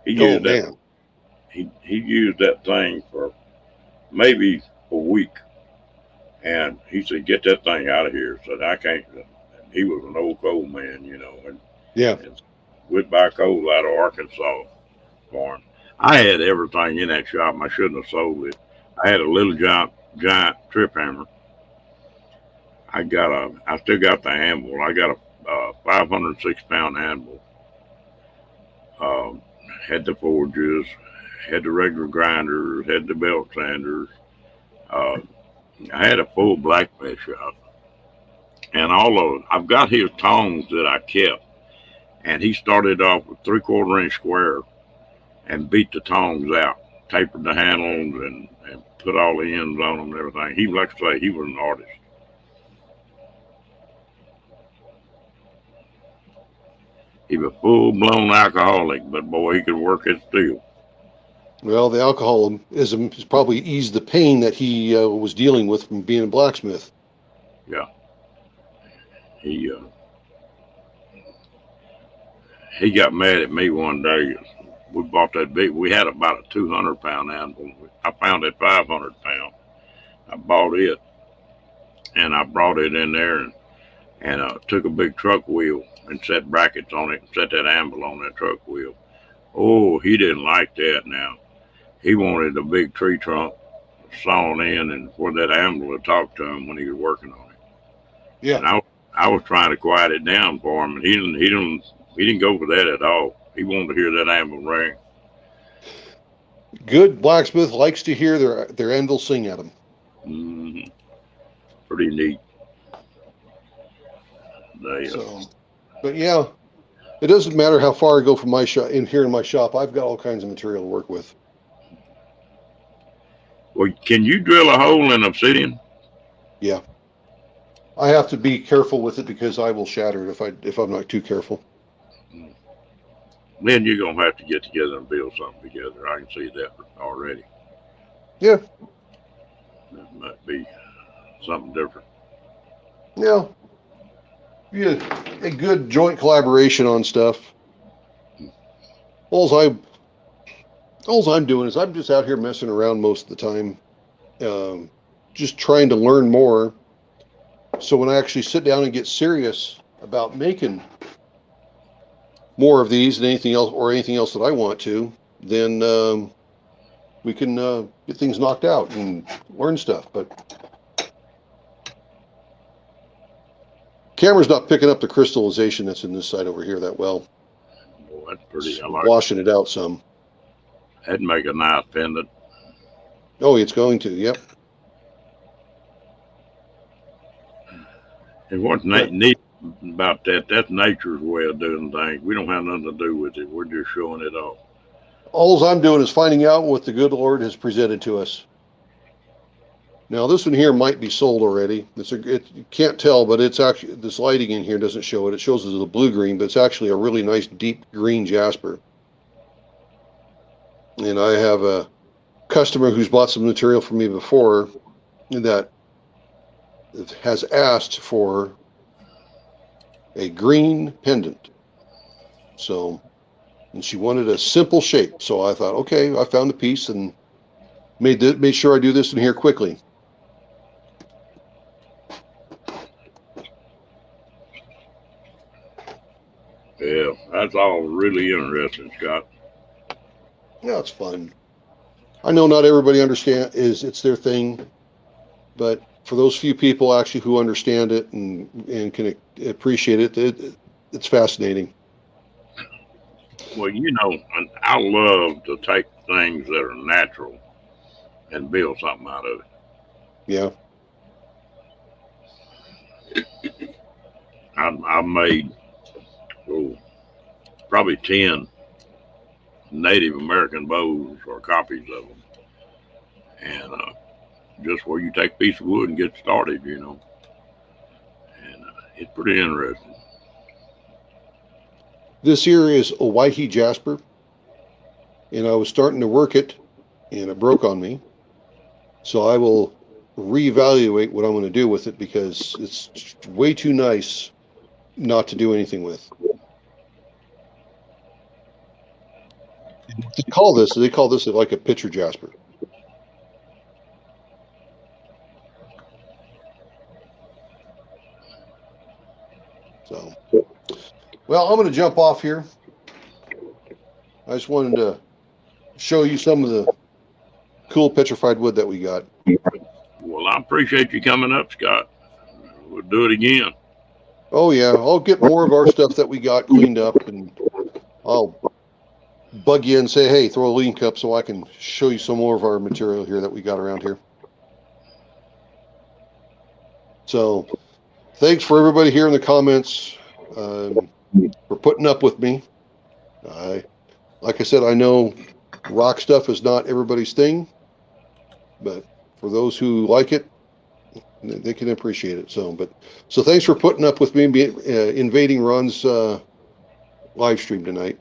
He used that. He used that thing for maybe a week. And he said, "Get that thing out of here." So I can't. He was an old coal man, and we'd buy coal out of Arkansas for him. I had everything in that shop. I shouldn't have sold it. I had a little giant trip hammer. I still got the anvil. I got a 506-pound anvil. Had the forges, had the regular grinders, had the belt sanders. I had a full blacksmith shop, and I've got his tongs that I kept, and he started off with 3/4 inch square, and beat the tongs out, tapered the handles, and put all the ends on them and everything. He, like I say, he was an artist. He was a full-blown alcoholic, but boy, he could work his steel. Well, the alcoholism has probably eased the pain that he was dealing with from being a blacksmith. Yeah. He got mad at me one day. We bought that we had about a 200-pound anvil. I found that 500-pound. I bought it, and I brought it in there and took a big truck wheel and set brackets on it and set that anvil on that truck wheel. Oh, he didn't like that now. He wanted a big tree trunk sawn in and for that anvil to talk to him when he was working on it. Yeah. And I was trying to quiet it down for him, and he didn't go for that at all. He wanted to hear that anvil ring. Good blacksmith likes to hear their anvil sing at him. Mm-hmm. Pretty neat. But yeah, it doesn't matter how far I go from my shop. In my shop, I've got all kinds of material to work with. Well, can you drill a hole in obsidian? Yeah. I have to be careful with it because I will shatter it if I'm not too careful. Then you're gonna have to get together and build something together. I can see that already. Yeah. That might be something different. Yeah. Yeah, a good joint collaboration on stuff. All I'm doing is I'm just out here messing around most of the time, just trying to learn more. So when I actually sit down and get serious about making more of these and anything else that I want to, then we can get things knocked out and learn stuff. But camera's not picking up the crystallization that's in this side over here that well. Well, that's pretty. I like washing it out some. That'd make a nice pendant. Oh, it's going to. Yep. And what's neat about that? That's nature's way of doing things. We don't have nothing to do with it. We're just showing it off. All I'm doing is finding out what the good Lord has presented to us. Now, this one here might be sold already. You can't tell, but it's actually, this lighting in here doesn't show it. It shows it as a blue-green, but it's actually a really nice deep green jasper. And I have a customer who's bought some material from me before that has asked for a green pendant. So, and she wanted a simple shape. So I thought, okay, I found the piece and made sure I do this in here quickly. Yeah, that's all really interesting, Scott. Yeah, it's fun. I know not everybody it's their thing, but for those few people actually who understand it and can appreciate it, it's fascinating. Well, I love to take things that are natural and build something out of it. Yeah. I've made probably 10 Native American bows or copies of them, and just where you take a piece of wood and get started, and it's pretty interesting. This here is a whitey Jasper, and I was starting to work it, and it broke on me. So I will reevaluate what I'm going to do with it because it's way too nice not to do anything with. They call this like a picture Jasper. So, well, I'm going to jump off here. I just wanted to show you some of the cool petrified wood that we got. Well, I appreciate you coming up, Scott. We'll do it again. Oh yeah, I'll get more of our stuff that we got cleaned up, and I'll bug you and say, hey, throw a link up so I can show you some more of our material here that we got around here. So thanks for everybody here in the comments for putting up with me. Like I said, I know rock stuff is not everybody's thing, but for those who like it, they can appreciate it. So thanks for putting up with me invading Ron's live stream tonight.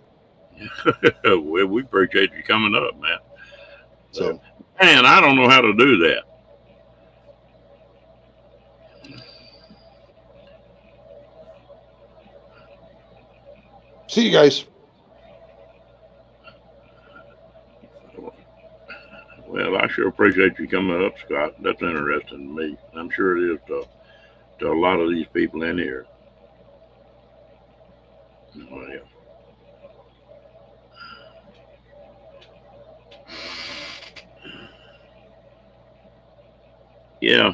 Well, we appreciate you coming up, man. So, man, I don't know how to do that. see you guys. Well, I sure appreciate you coming up, Scott. That's interesting to me. I'm sure it is to a lot of these people in here. Well, yeah.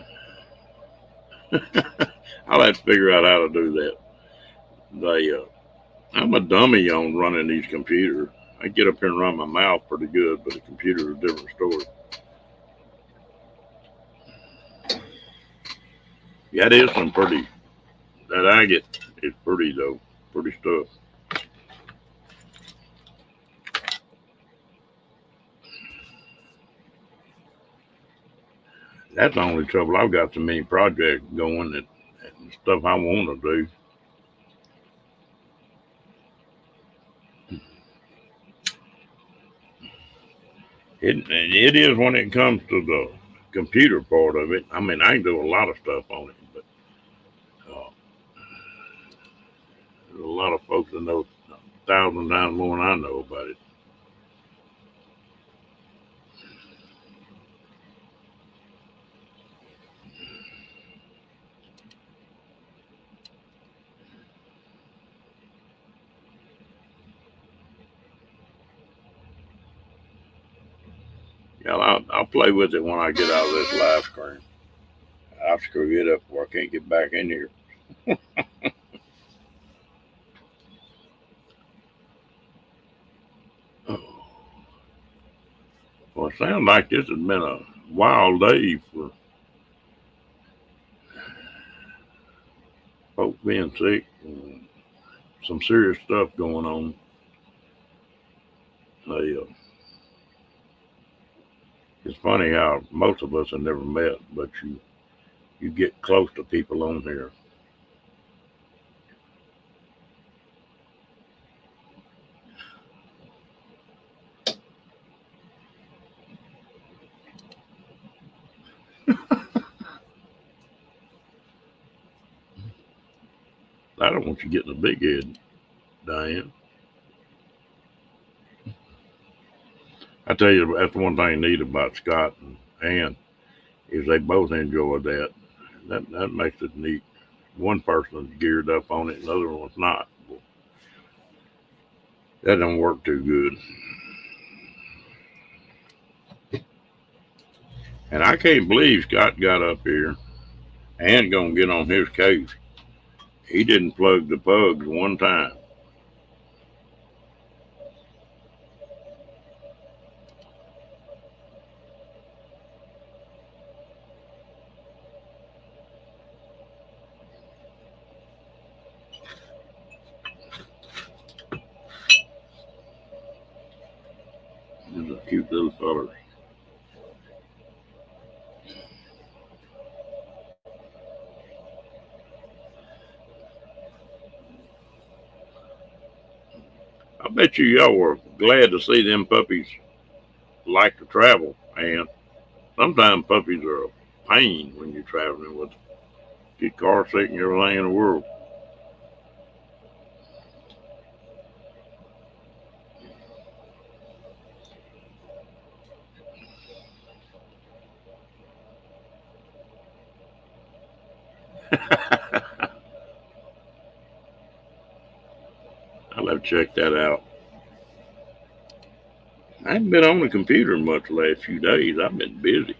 I'll have to figure out how to do that. I'm a dummy on running these computers. I get up here and run my mouth pretty good, but the computer is a different story. Yeah, it is some pretty. That agate is pretty though. Pretty stuff. That's the only trouble. I've got so many projects going that and stuff I want to do. It is when it comes to the computer part of it. I mean, I can do a lot of stuff on it, but uh, there's a lot of folks that know 1,000 times more than I know about it. Yeah, I'll play with it when I get out of this live screen. I'll screw it up where I can't get back in here. Oh. Well, it sounds like this has been a wild day for folks being sick and some serious stuff going on. They, it's funny how most of us have never met, but you get close to people on here. don't want you getting a big head, Diane. I tell you, that's one thing neat about Scott and Ann is they both enjoy that. That makes it neat. One person's geared up on it, and the other one's not. That don't work too good. And I can't believe Scott got up here and gonna get on his case. He didn't plug the pugs one time. He's a cute little feller. I bet y'all were glad to see them puppies like to travel, and sometimes puppies are a pain when you're traveling with them. Get car sick and everything in the world. I'll have to check that out. I haven't been on the computer much the last few days. I've been busy.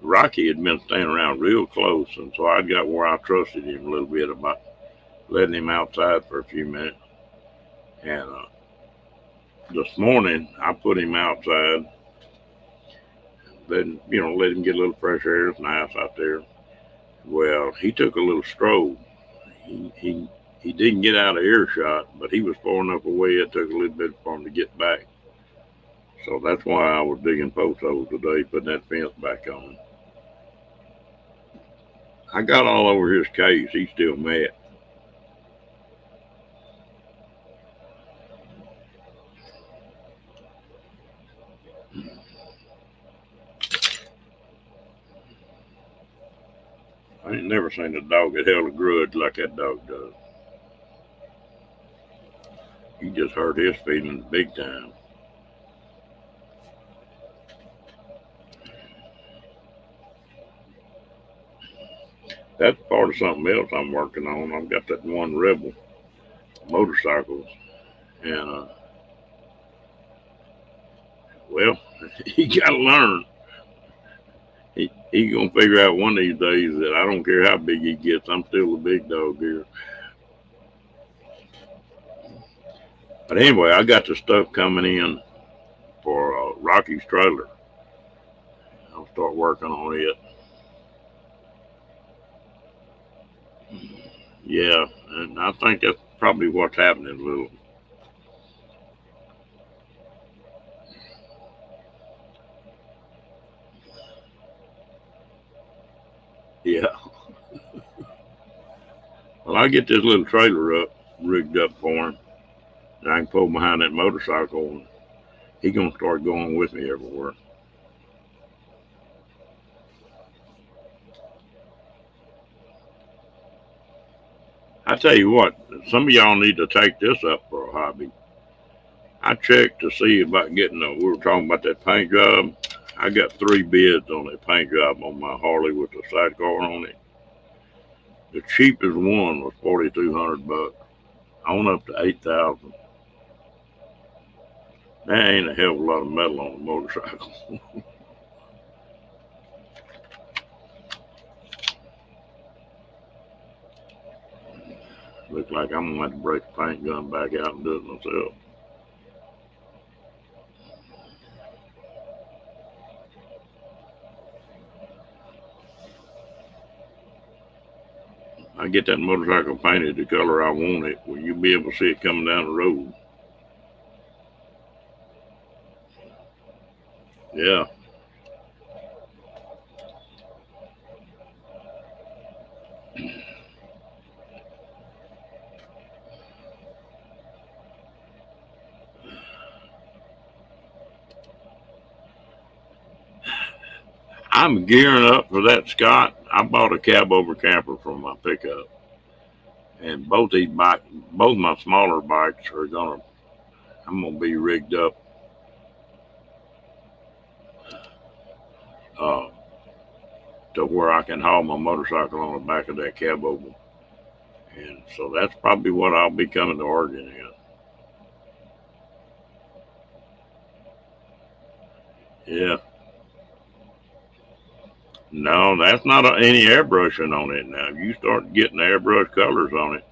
Rocky had been staying around real close, and so I got where I trusted him a little bit about letting him outside for a few minutes. And this morning, I put him outside, let him get a little fresh air. It's nice out there. Well, he took a little stroll. He didn't get out of earshot, but he was far enough away. It took a little bit for him to get back. So that's why I was digging post holes today, putting that fence back on. I got all over his case. He's still mad. I ain't never seen a dog that held a grudge like that dog does. He just hurt his feelings big time. That's part of something else I'm working on. I've got that one Rebel motorcycles, and well, he got to learn. He gonna figure out one of these days that I don't care how big he gets, I'm still a big dog here. But anyway, I got the stuff coming in for Rocky's trailer. I'll start working on it. Yeah, and I think that's probably what's happening a little. Yeah. Well, I get this little trailer rigged up for him, and I can pull behind that motorcycle, and he's gonna start going with me everywhere. I tell you what, some of y'all need to take this up for a hobby. I checked to see about getting we were talking about that paint job. I got 3 bids on that paint job on my Harley with the sidecar on it. The cheapest one was $4,200, on up to 8,000. That ain't a hell of a lot of metal on a motorcycle. Looks like I'm gonna have to break the paint gun back out and do it myself. I get that motorcycle painted the color I want it, will you be able to see it coming down the road? Yeah. I'm gearing up for that, Scott. I bought a cab over camper from my pickup, and both my smaller bikes I'm gonna be rigged up uh, to where I can haul my motorcycle on the back of that cab over, and so that's probably what I'll be coming to Oregon in. Yeah. No, that's not any airbrushing on it. Now, if you start getting airbrush colors on it,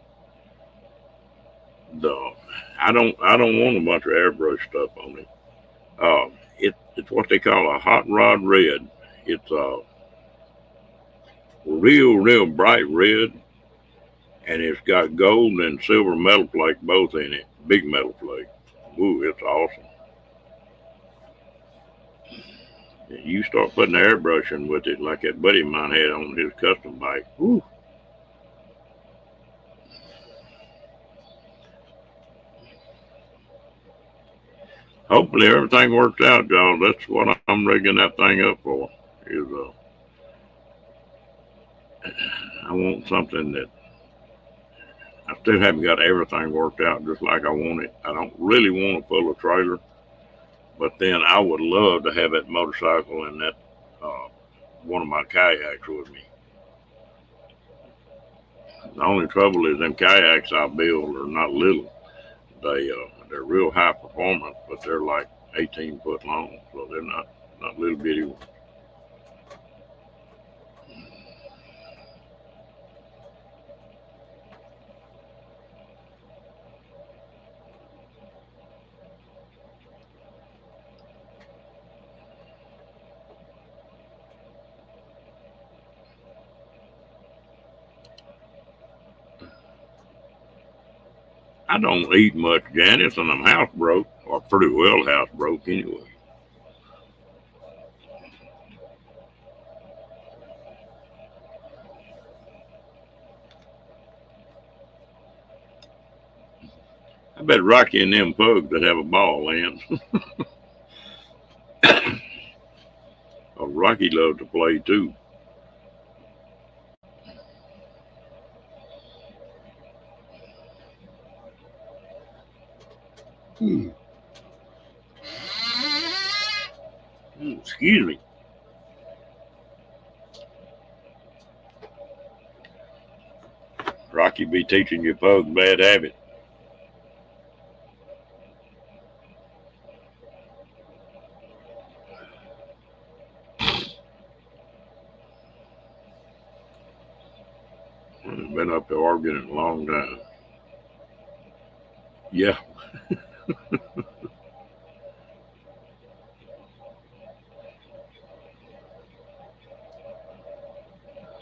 the I don't want a bunch of airbrush stuff on it. It's what they call a hot rod red. It's a real bright red, and it's got gold and silver metal flake both in it. Big metal flake. Ooh, it's awesome. You start putting airbrushing with it like that buddy of mine had on his custom bike. Ooh. Hopefully everything works out, y'all. That's what I'm rigging that thing up for. Is I want something that I still haven't got everything worked out just like I want it. I don't really want to pull a trailer, but then I would love to have that motorcycle and that one of my kayaks with me. The only trouble is them kayaks I build are not little. They're real high performance, but they're like 18 foot long, so they're not little bitty ones. I don't eat much, Janice, and I'm housebroke, or pretty well housebroke anyway. I bet Rocky and them pugs would have a ball, Lance. Rocky loved to play too. Excuse me. Rocky be teaching your pug bad habit. I've been up to Oregon in a long time. Yeah.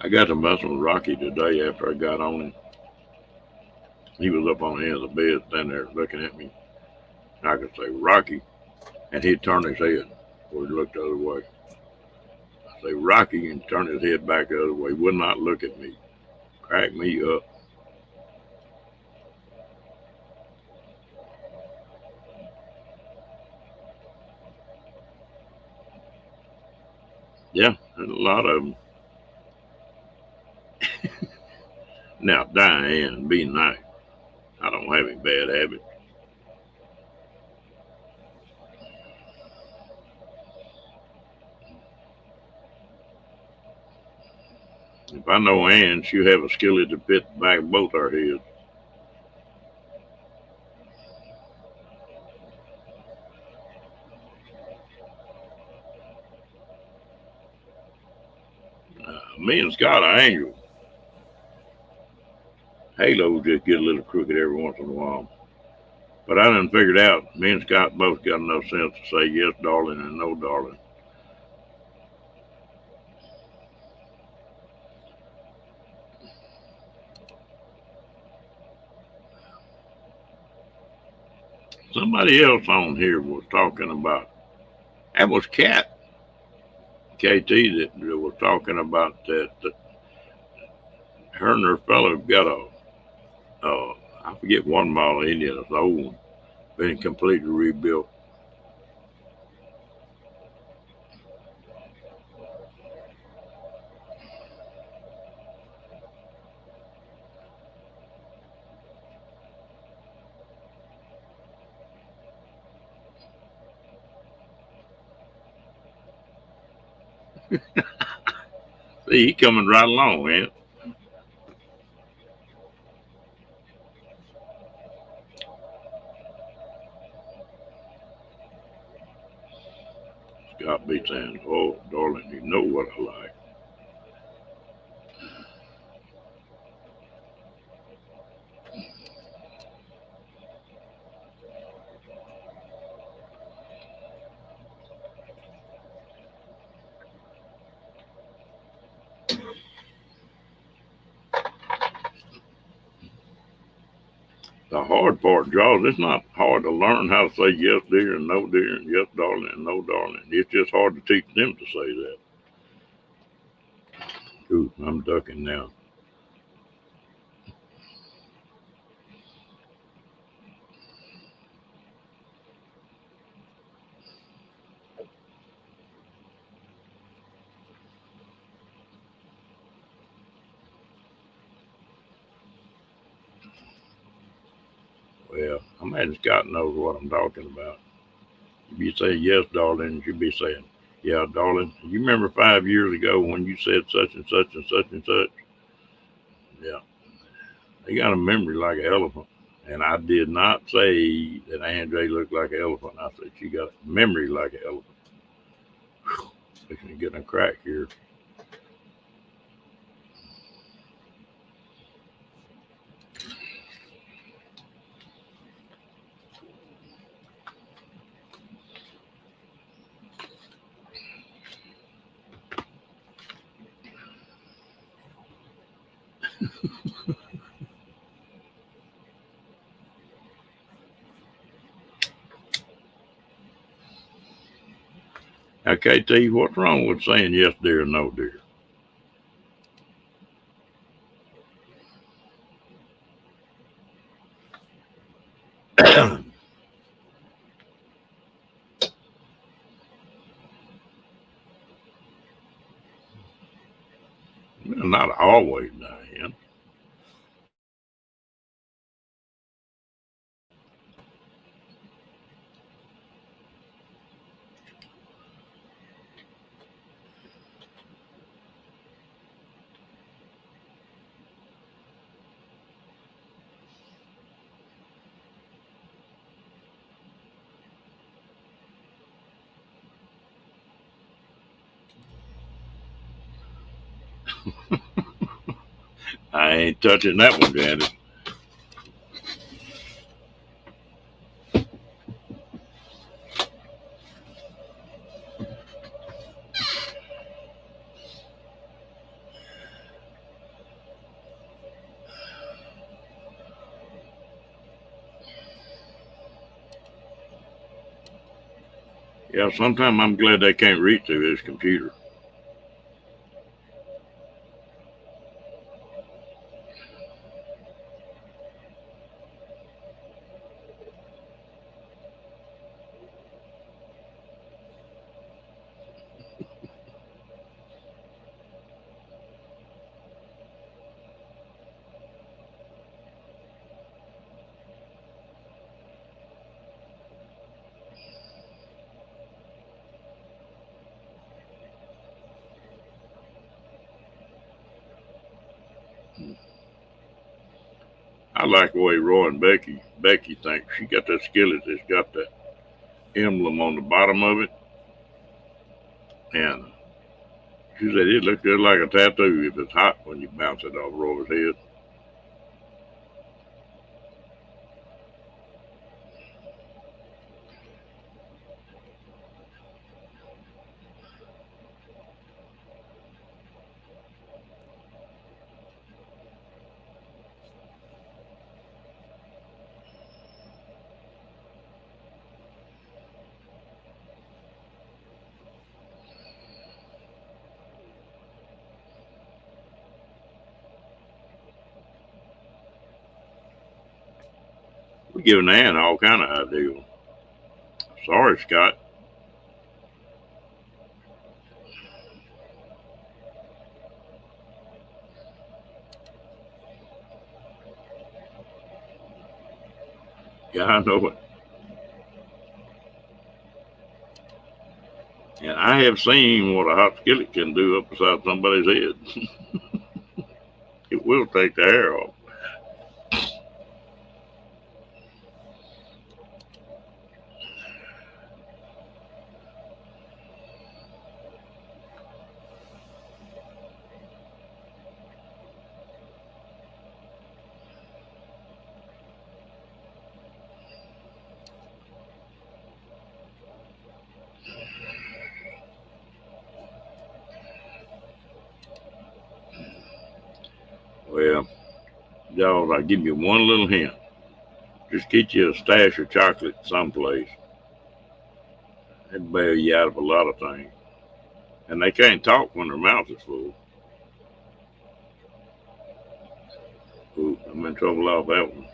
I got to mess with Rocky today after I got on him. He was up on the end of the bed, standing there looking at me. I could say, Rocky, and he'd turn his head or he'd look the other way. I say, Rocky, and turn his head back the other way. He would not look at me. Crack me up. Yeah, there's a lot of them. Now, Diane, be nice. I don't have any bad habits. If I know Ann, she'll have a skillet to fit the back of both our heads. Me and Scott are angels. Halo just get a little crooked every once in a while. But I done figured out me and Scott both got enough sense to say yes, darling, and no, darling. Somebody else on here was talking about, that was KT that was talking about that her and her fellow got I forget one model Indian, it's an old one, been completely rebuilt. See, he coming right along, man. Scott be saying, "Oh, darling, you know what I like." The hard part, Jaws, it's not hard to learn how to say yes, dear, and no, dear, and yes, darling, and no, darling. It's just hard to teach them to say that. Ooh, I'm ducking now. Well, I imagine Scott knows what I'm talking about. If you say yes, darling, you'd be saying, yeah, darling, you remember 5 years ago when you said such and such and such and such? Yeah, they got a memory like an elephant. And I did not say that Andre looked like an elephant. I said she got a memory like an elephant. We can get a crack here. Now, KT, what's wrong with saying yes, dear, and no, dear? Well, not always, Diane. I ain't touching that one, Janet. Yeah, sometimes I'm glad they can't reach to his computer. I like the way Roy and Becky think. She got that skillet that's got that emblem on the bottom of it, and she said it looked just like a tattoo if it's hot when you bounce it off Roy's head. We're giving Ann all kind of ideas. Sorry, Scott. Yeah, I know it. And I have seen what a hot skillet can do up beside somebody's head. It will take the hair off. Well, y'all, I'll give you one little hint. Just get you a stash of chocolate someplace. It'd bail you out of a lot of things. And they can't talk when their mouth is full. Ooh, I'm in trouble off that one.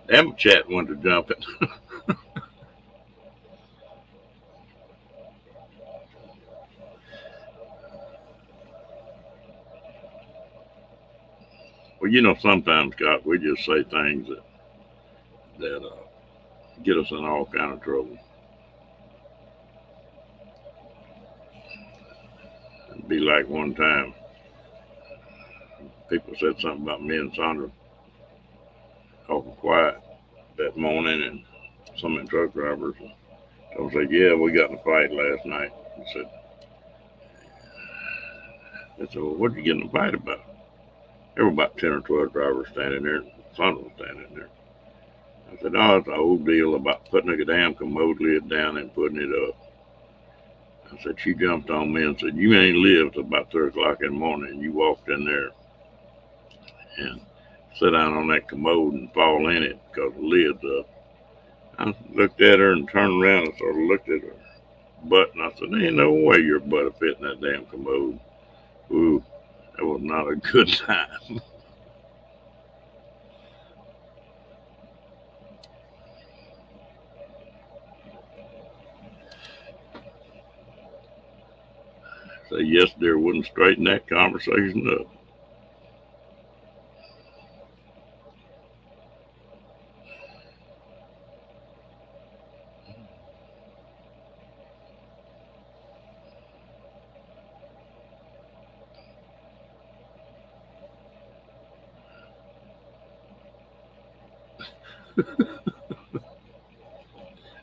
Them chat went to jumping. Well, you know, sometimes, Scott, we just say things that get us in all kind of trouble. It'd be like one time, people said something about me and Sandra talking quiet that morning, and some of the truck drivers told us, yeah, we got in a fight last night. I said, well, what did you get in a fight about? There were about 10 or 12 drivers standing there, and Sandra was standing there. I said, oh, it's a whole deal about putting a damn commode lid down and putting it up. I said, she jumped on me and said, you ain't lived till about 3 o'clock in the morning, and you walked in there and sit down on that commode and fall in it because the lid's up. I looked at her and turned around and sort of looked at her butt, and I said, there ain't no way your butt will fit in that damn commode. Ooh, that was not a good time. So yes, dear, wouldn't straighten that conversation up.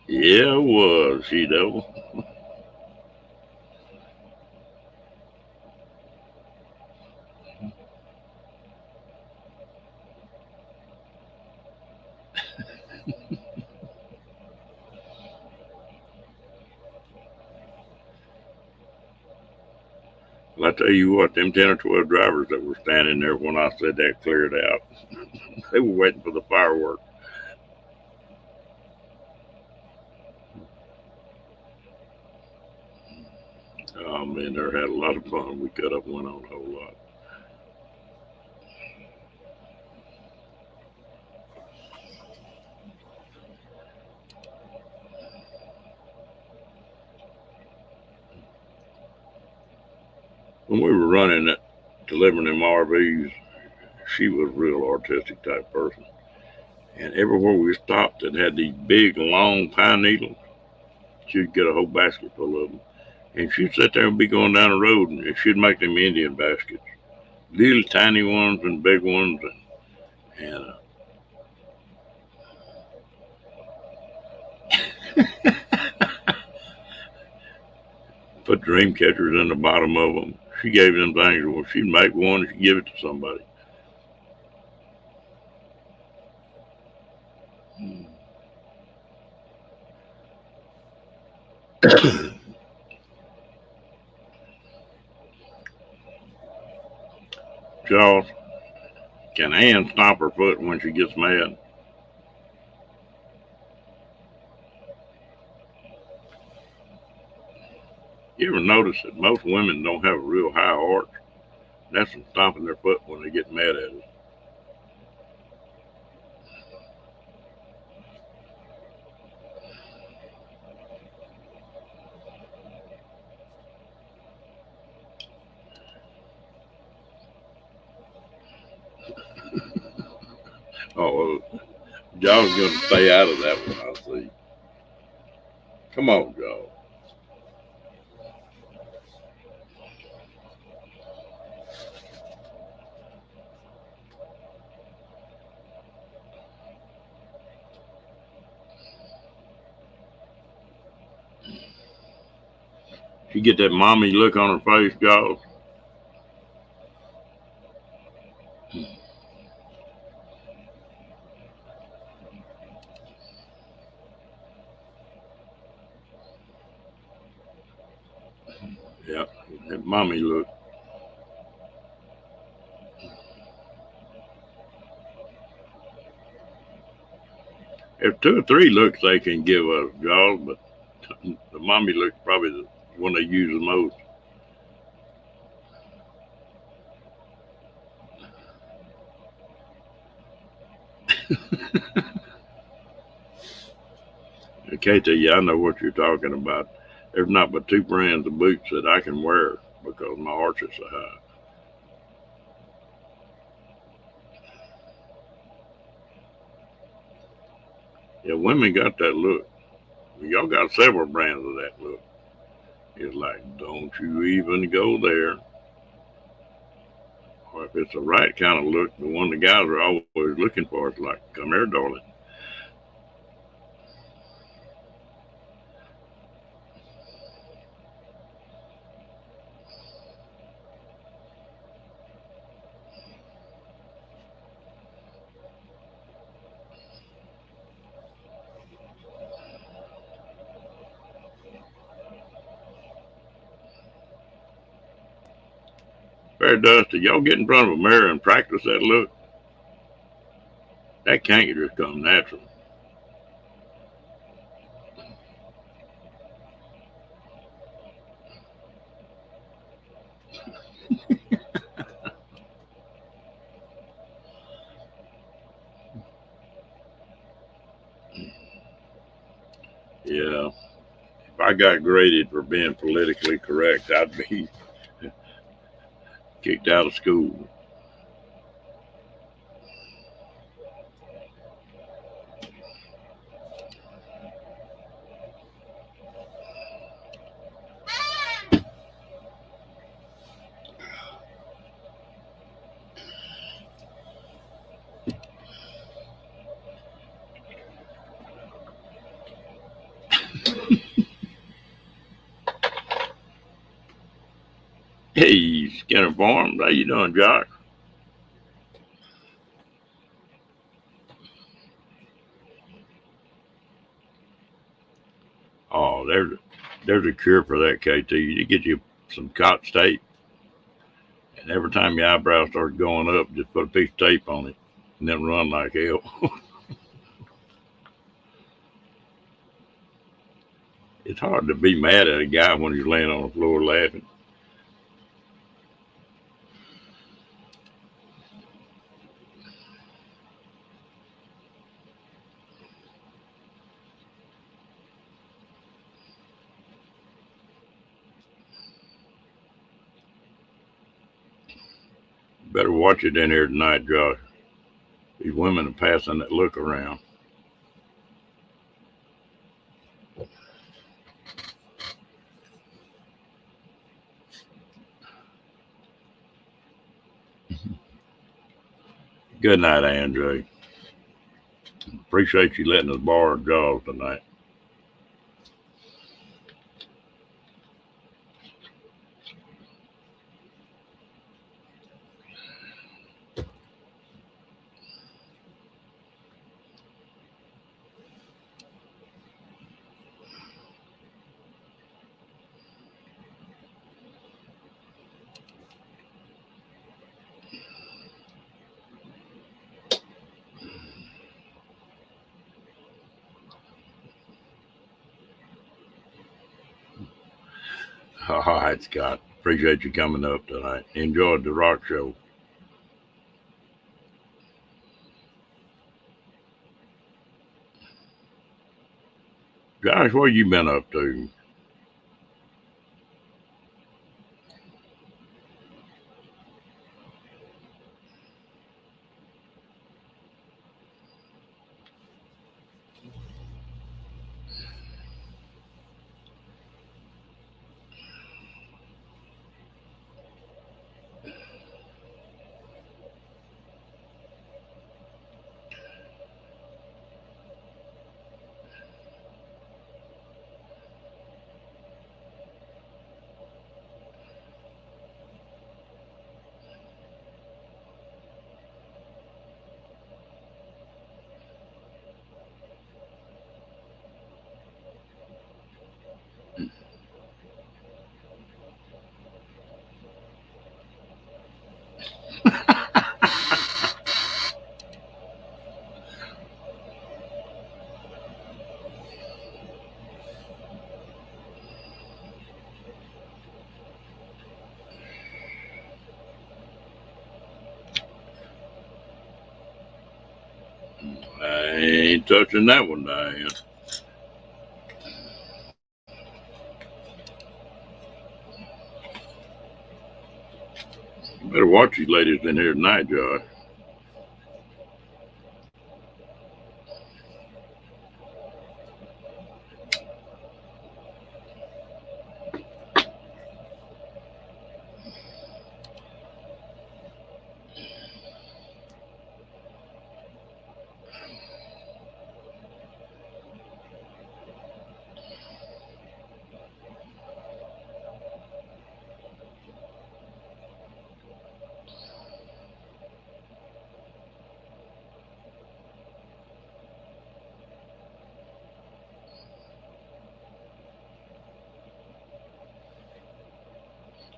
Yeah, it was, she devil. Well, I tell you what, them 10 or 12 drivers that were standing there when I said that cleared out, they were waiting for the fireworks. Oh man, there had a lot of fun. We could have went on a whole lot. When we were running it, delivering them RVs, she was a real artistic type person. And everywhere we stopped, it had these big, long pine needles. She'd get a whole basket full of them. And she'd sit there and be going down the road, and she'd make them Indian baskets. Little tiny ones and big ones. And put dream catchers in the bottom of them. She gave them things. Well, she'd make one and she'd give it to somebody. Charles, can Ann stomp her foot when she gets mad? notice that most women don't have a real high arch. That's from stomping their foot when they get mad at us. Oh, well, John's going to stay out of that one, I see. Come on, John. She get that mommy look on her face, Jaws. Yeah, that mommy look. There's 2 or 3 looks they can give us, Jaws, but the mommy look's probably the one they use the most. KT, I know what you're talking about. There's not but 2 brands of boots that I can wear because my arch is so high. Yeah, women got that look. Y'all got several brands of that look. It's like, don't you even go there. Or if it's the right kind of look, the one the guys are always looking for is like, come here, darling. Fair Dusty, y'all get in front of a mirror and practice that look. That can't just come natural. Yeah, if I got graded for being politically correct, I'd be kicked out of school. Hey, Skinner Farms, how you doing, Josh? Oh, there's a cure for that, KT. You get you some Scotch tape, and every time your eyebrow starts going up, just put a piece of tape on it, and then run like hell. It's hard to be mad at a guy when he's laying on the floor laughing. Better watch it in here tonight, Josh. These women are passing that look around. Good night, Andre. Appreciate you letting us borrow Jaws tonight. All right, Scott. Appreciate you coming up tonight. Enjoyed the rock show. Josh, what you been up to? I ain't touching that one, Diane. You better watch these ladies in here tonight, Josh.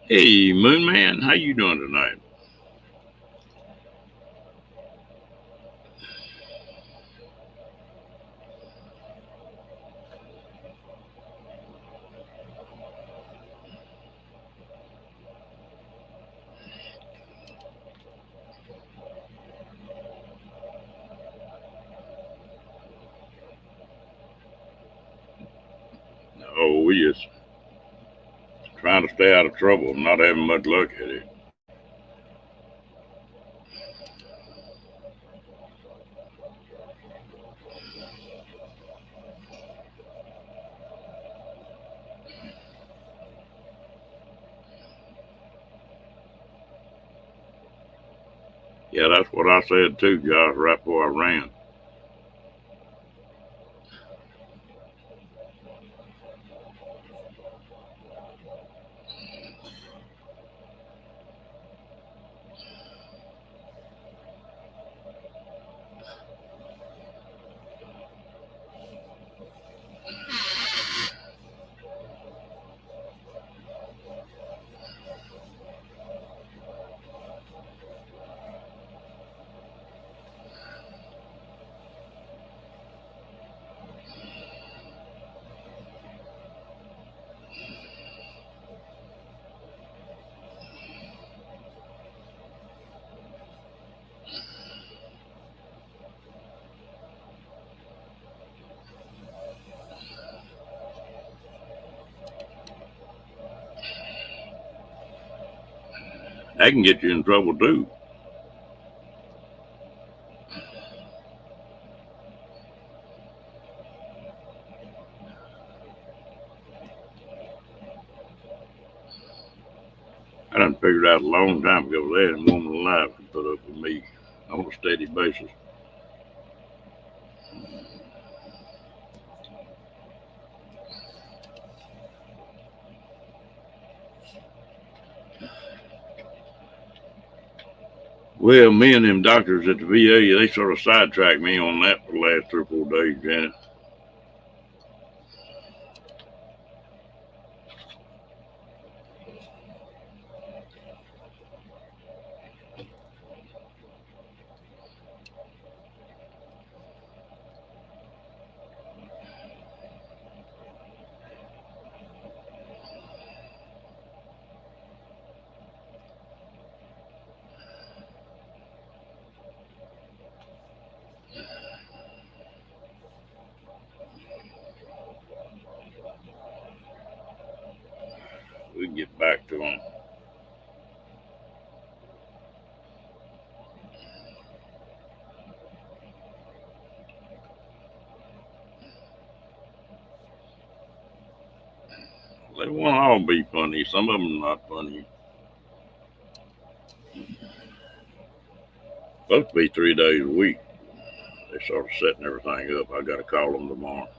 Hey, Moon Man, how you doing tonight? Oh, we just trying to stay out of trouble, not having much luck at it. Yeah, that's what I said too, Josh, right before I ran. That can get you in trouble too. I done figured out a long time ago that ain't a woman alive can put up with me on a steady basis. Well, me and them doctors at the VA, they sort of sidetracked me on that for the last 3 or 4 days, Janet. to them. They won't all be funny. Some of them not funny. Supposed to be 3 days a week. They sort of setting everything up. I got to call them tomorrow.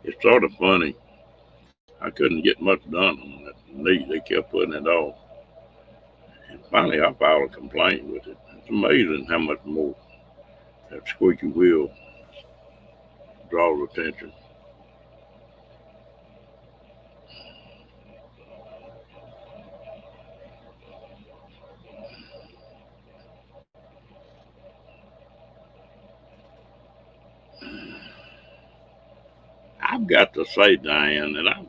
It's sort of funny. I couldn't get much done on that knee. They kept putting it off. And finally, I filed a complaint with it. It's amazing how much more that squeaky wheel draws attention. I've got to say, Diane, that I'm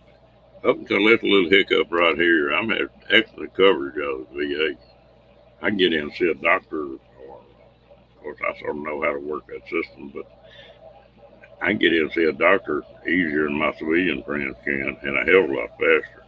up until this little hiccup right here, I'm at excellent coverage out of the VA. I can get in and see a doctor, or of course, I sort of know how to work that system, but I can get in and see a doctor easier than my civilian friends can, and a hell of a lot faster.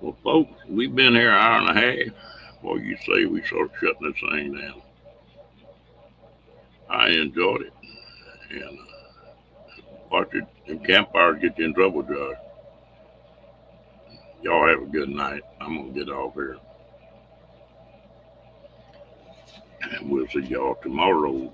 Well, folks, we've been here an hour and a half. Well, you say we sort of shutting this thing down. I enjoyed it. And watch it, and campfires get you in trouble, Josh. Y'all have a good night. I'm going to get off here. And we'll see y'all tomorrow.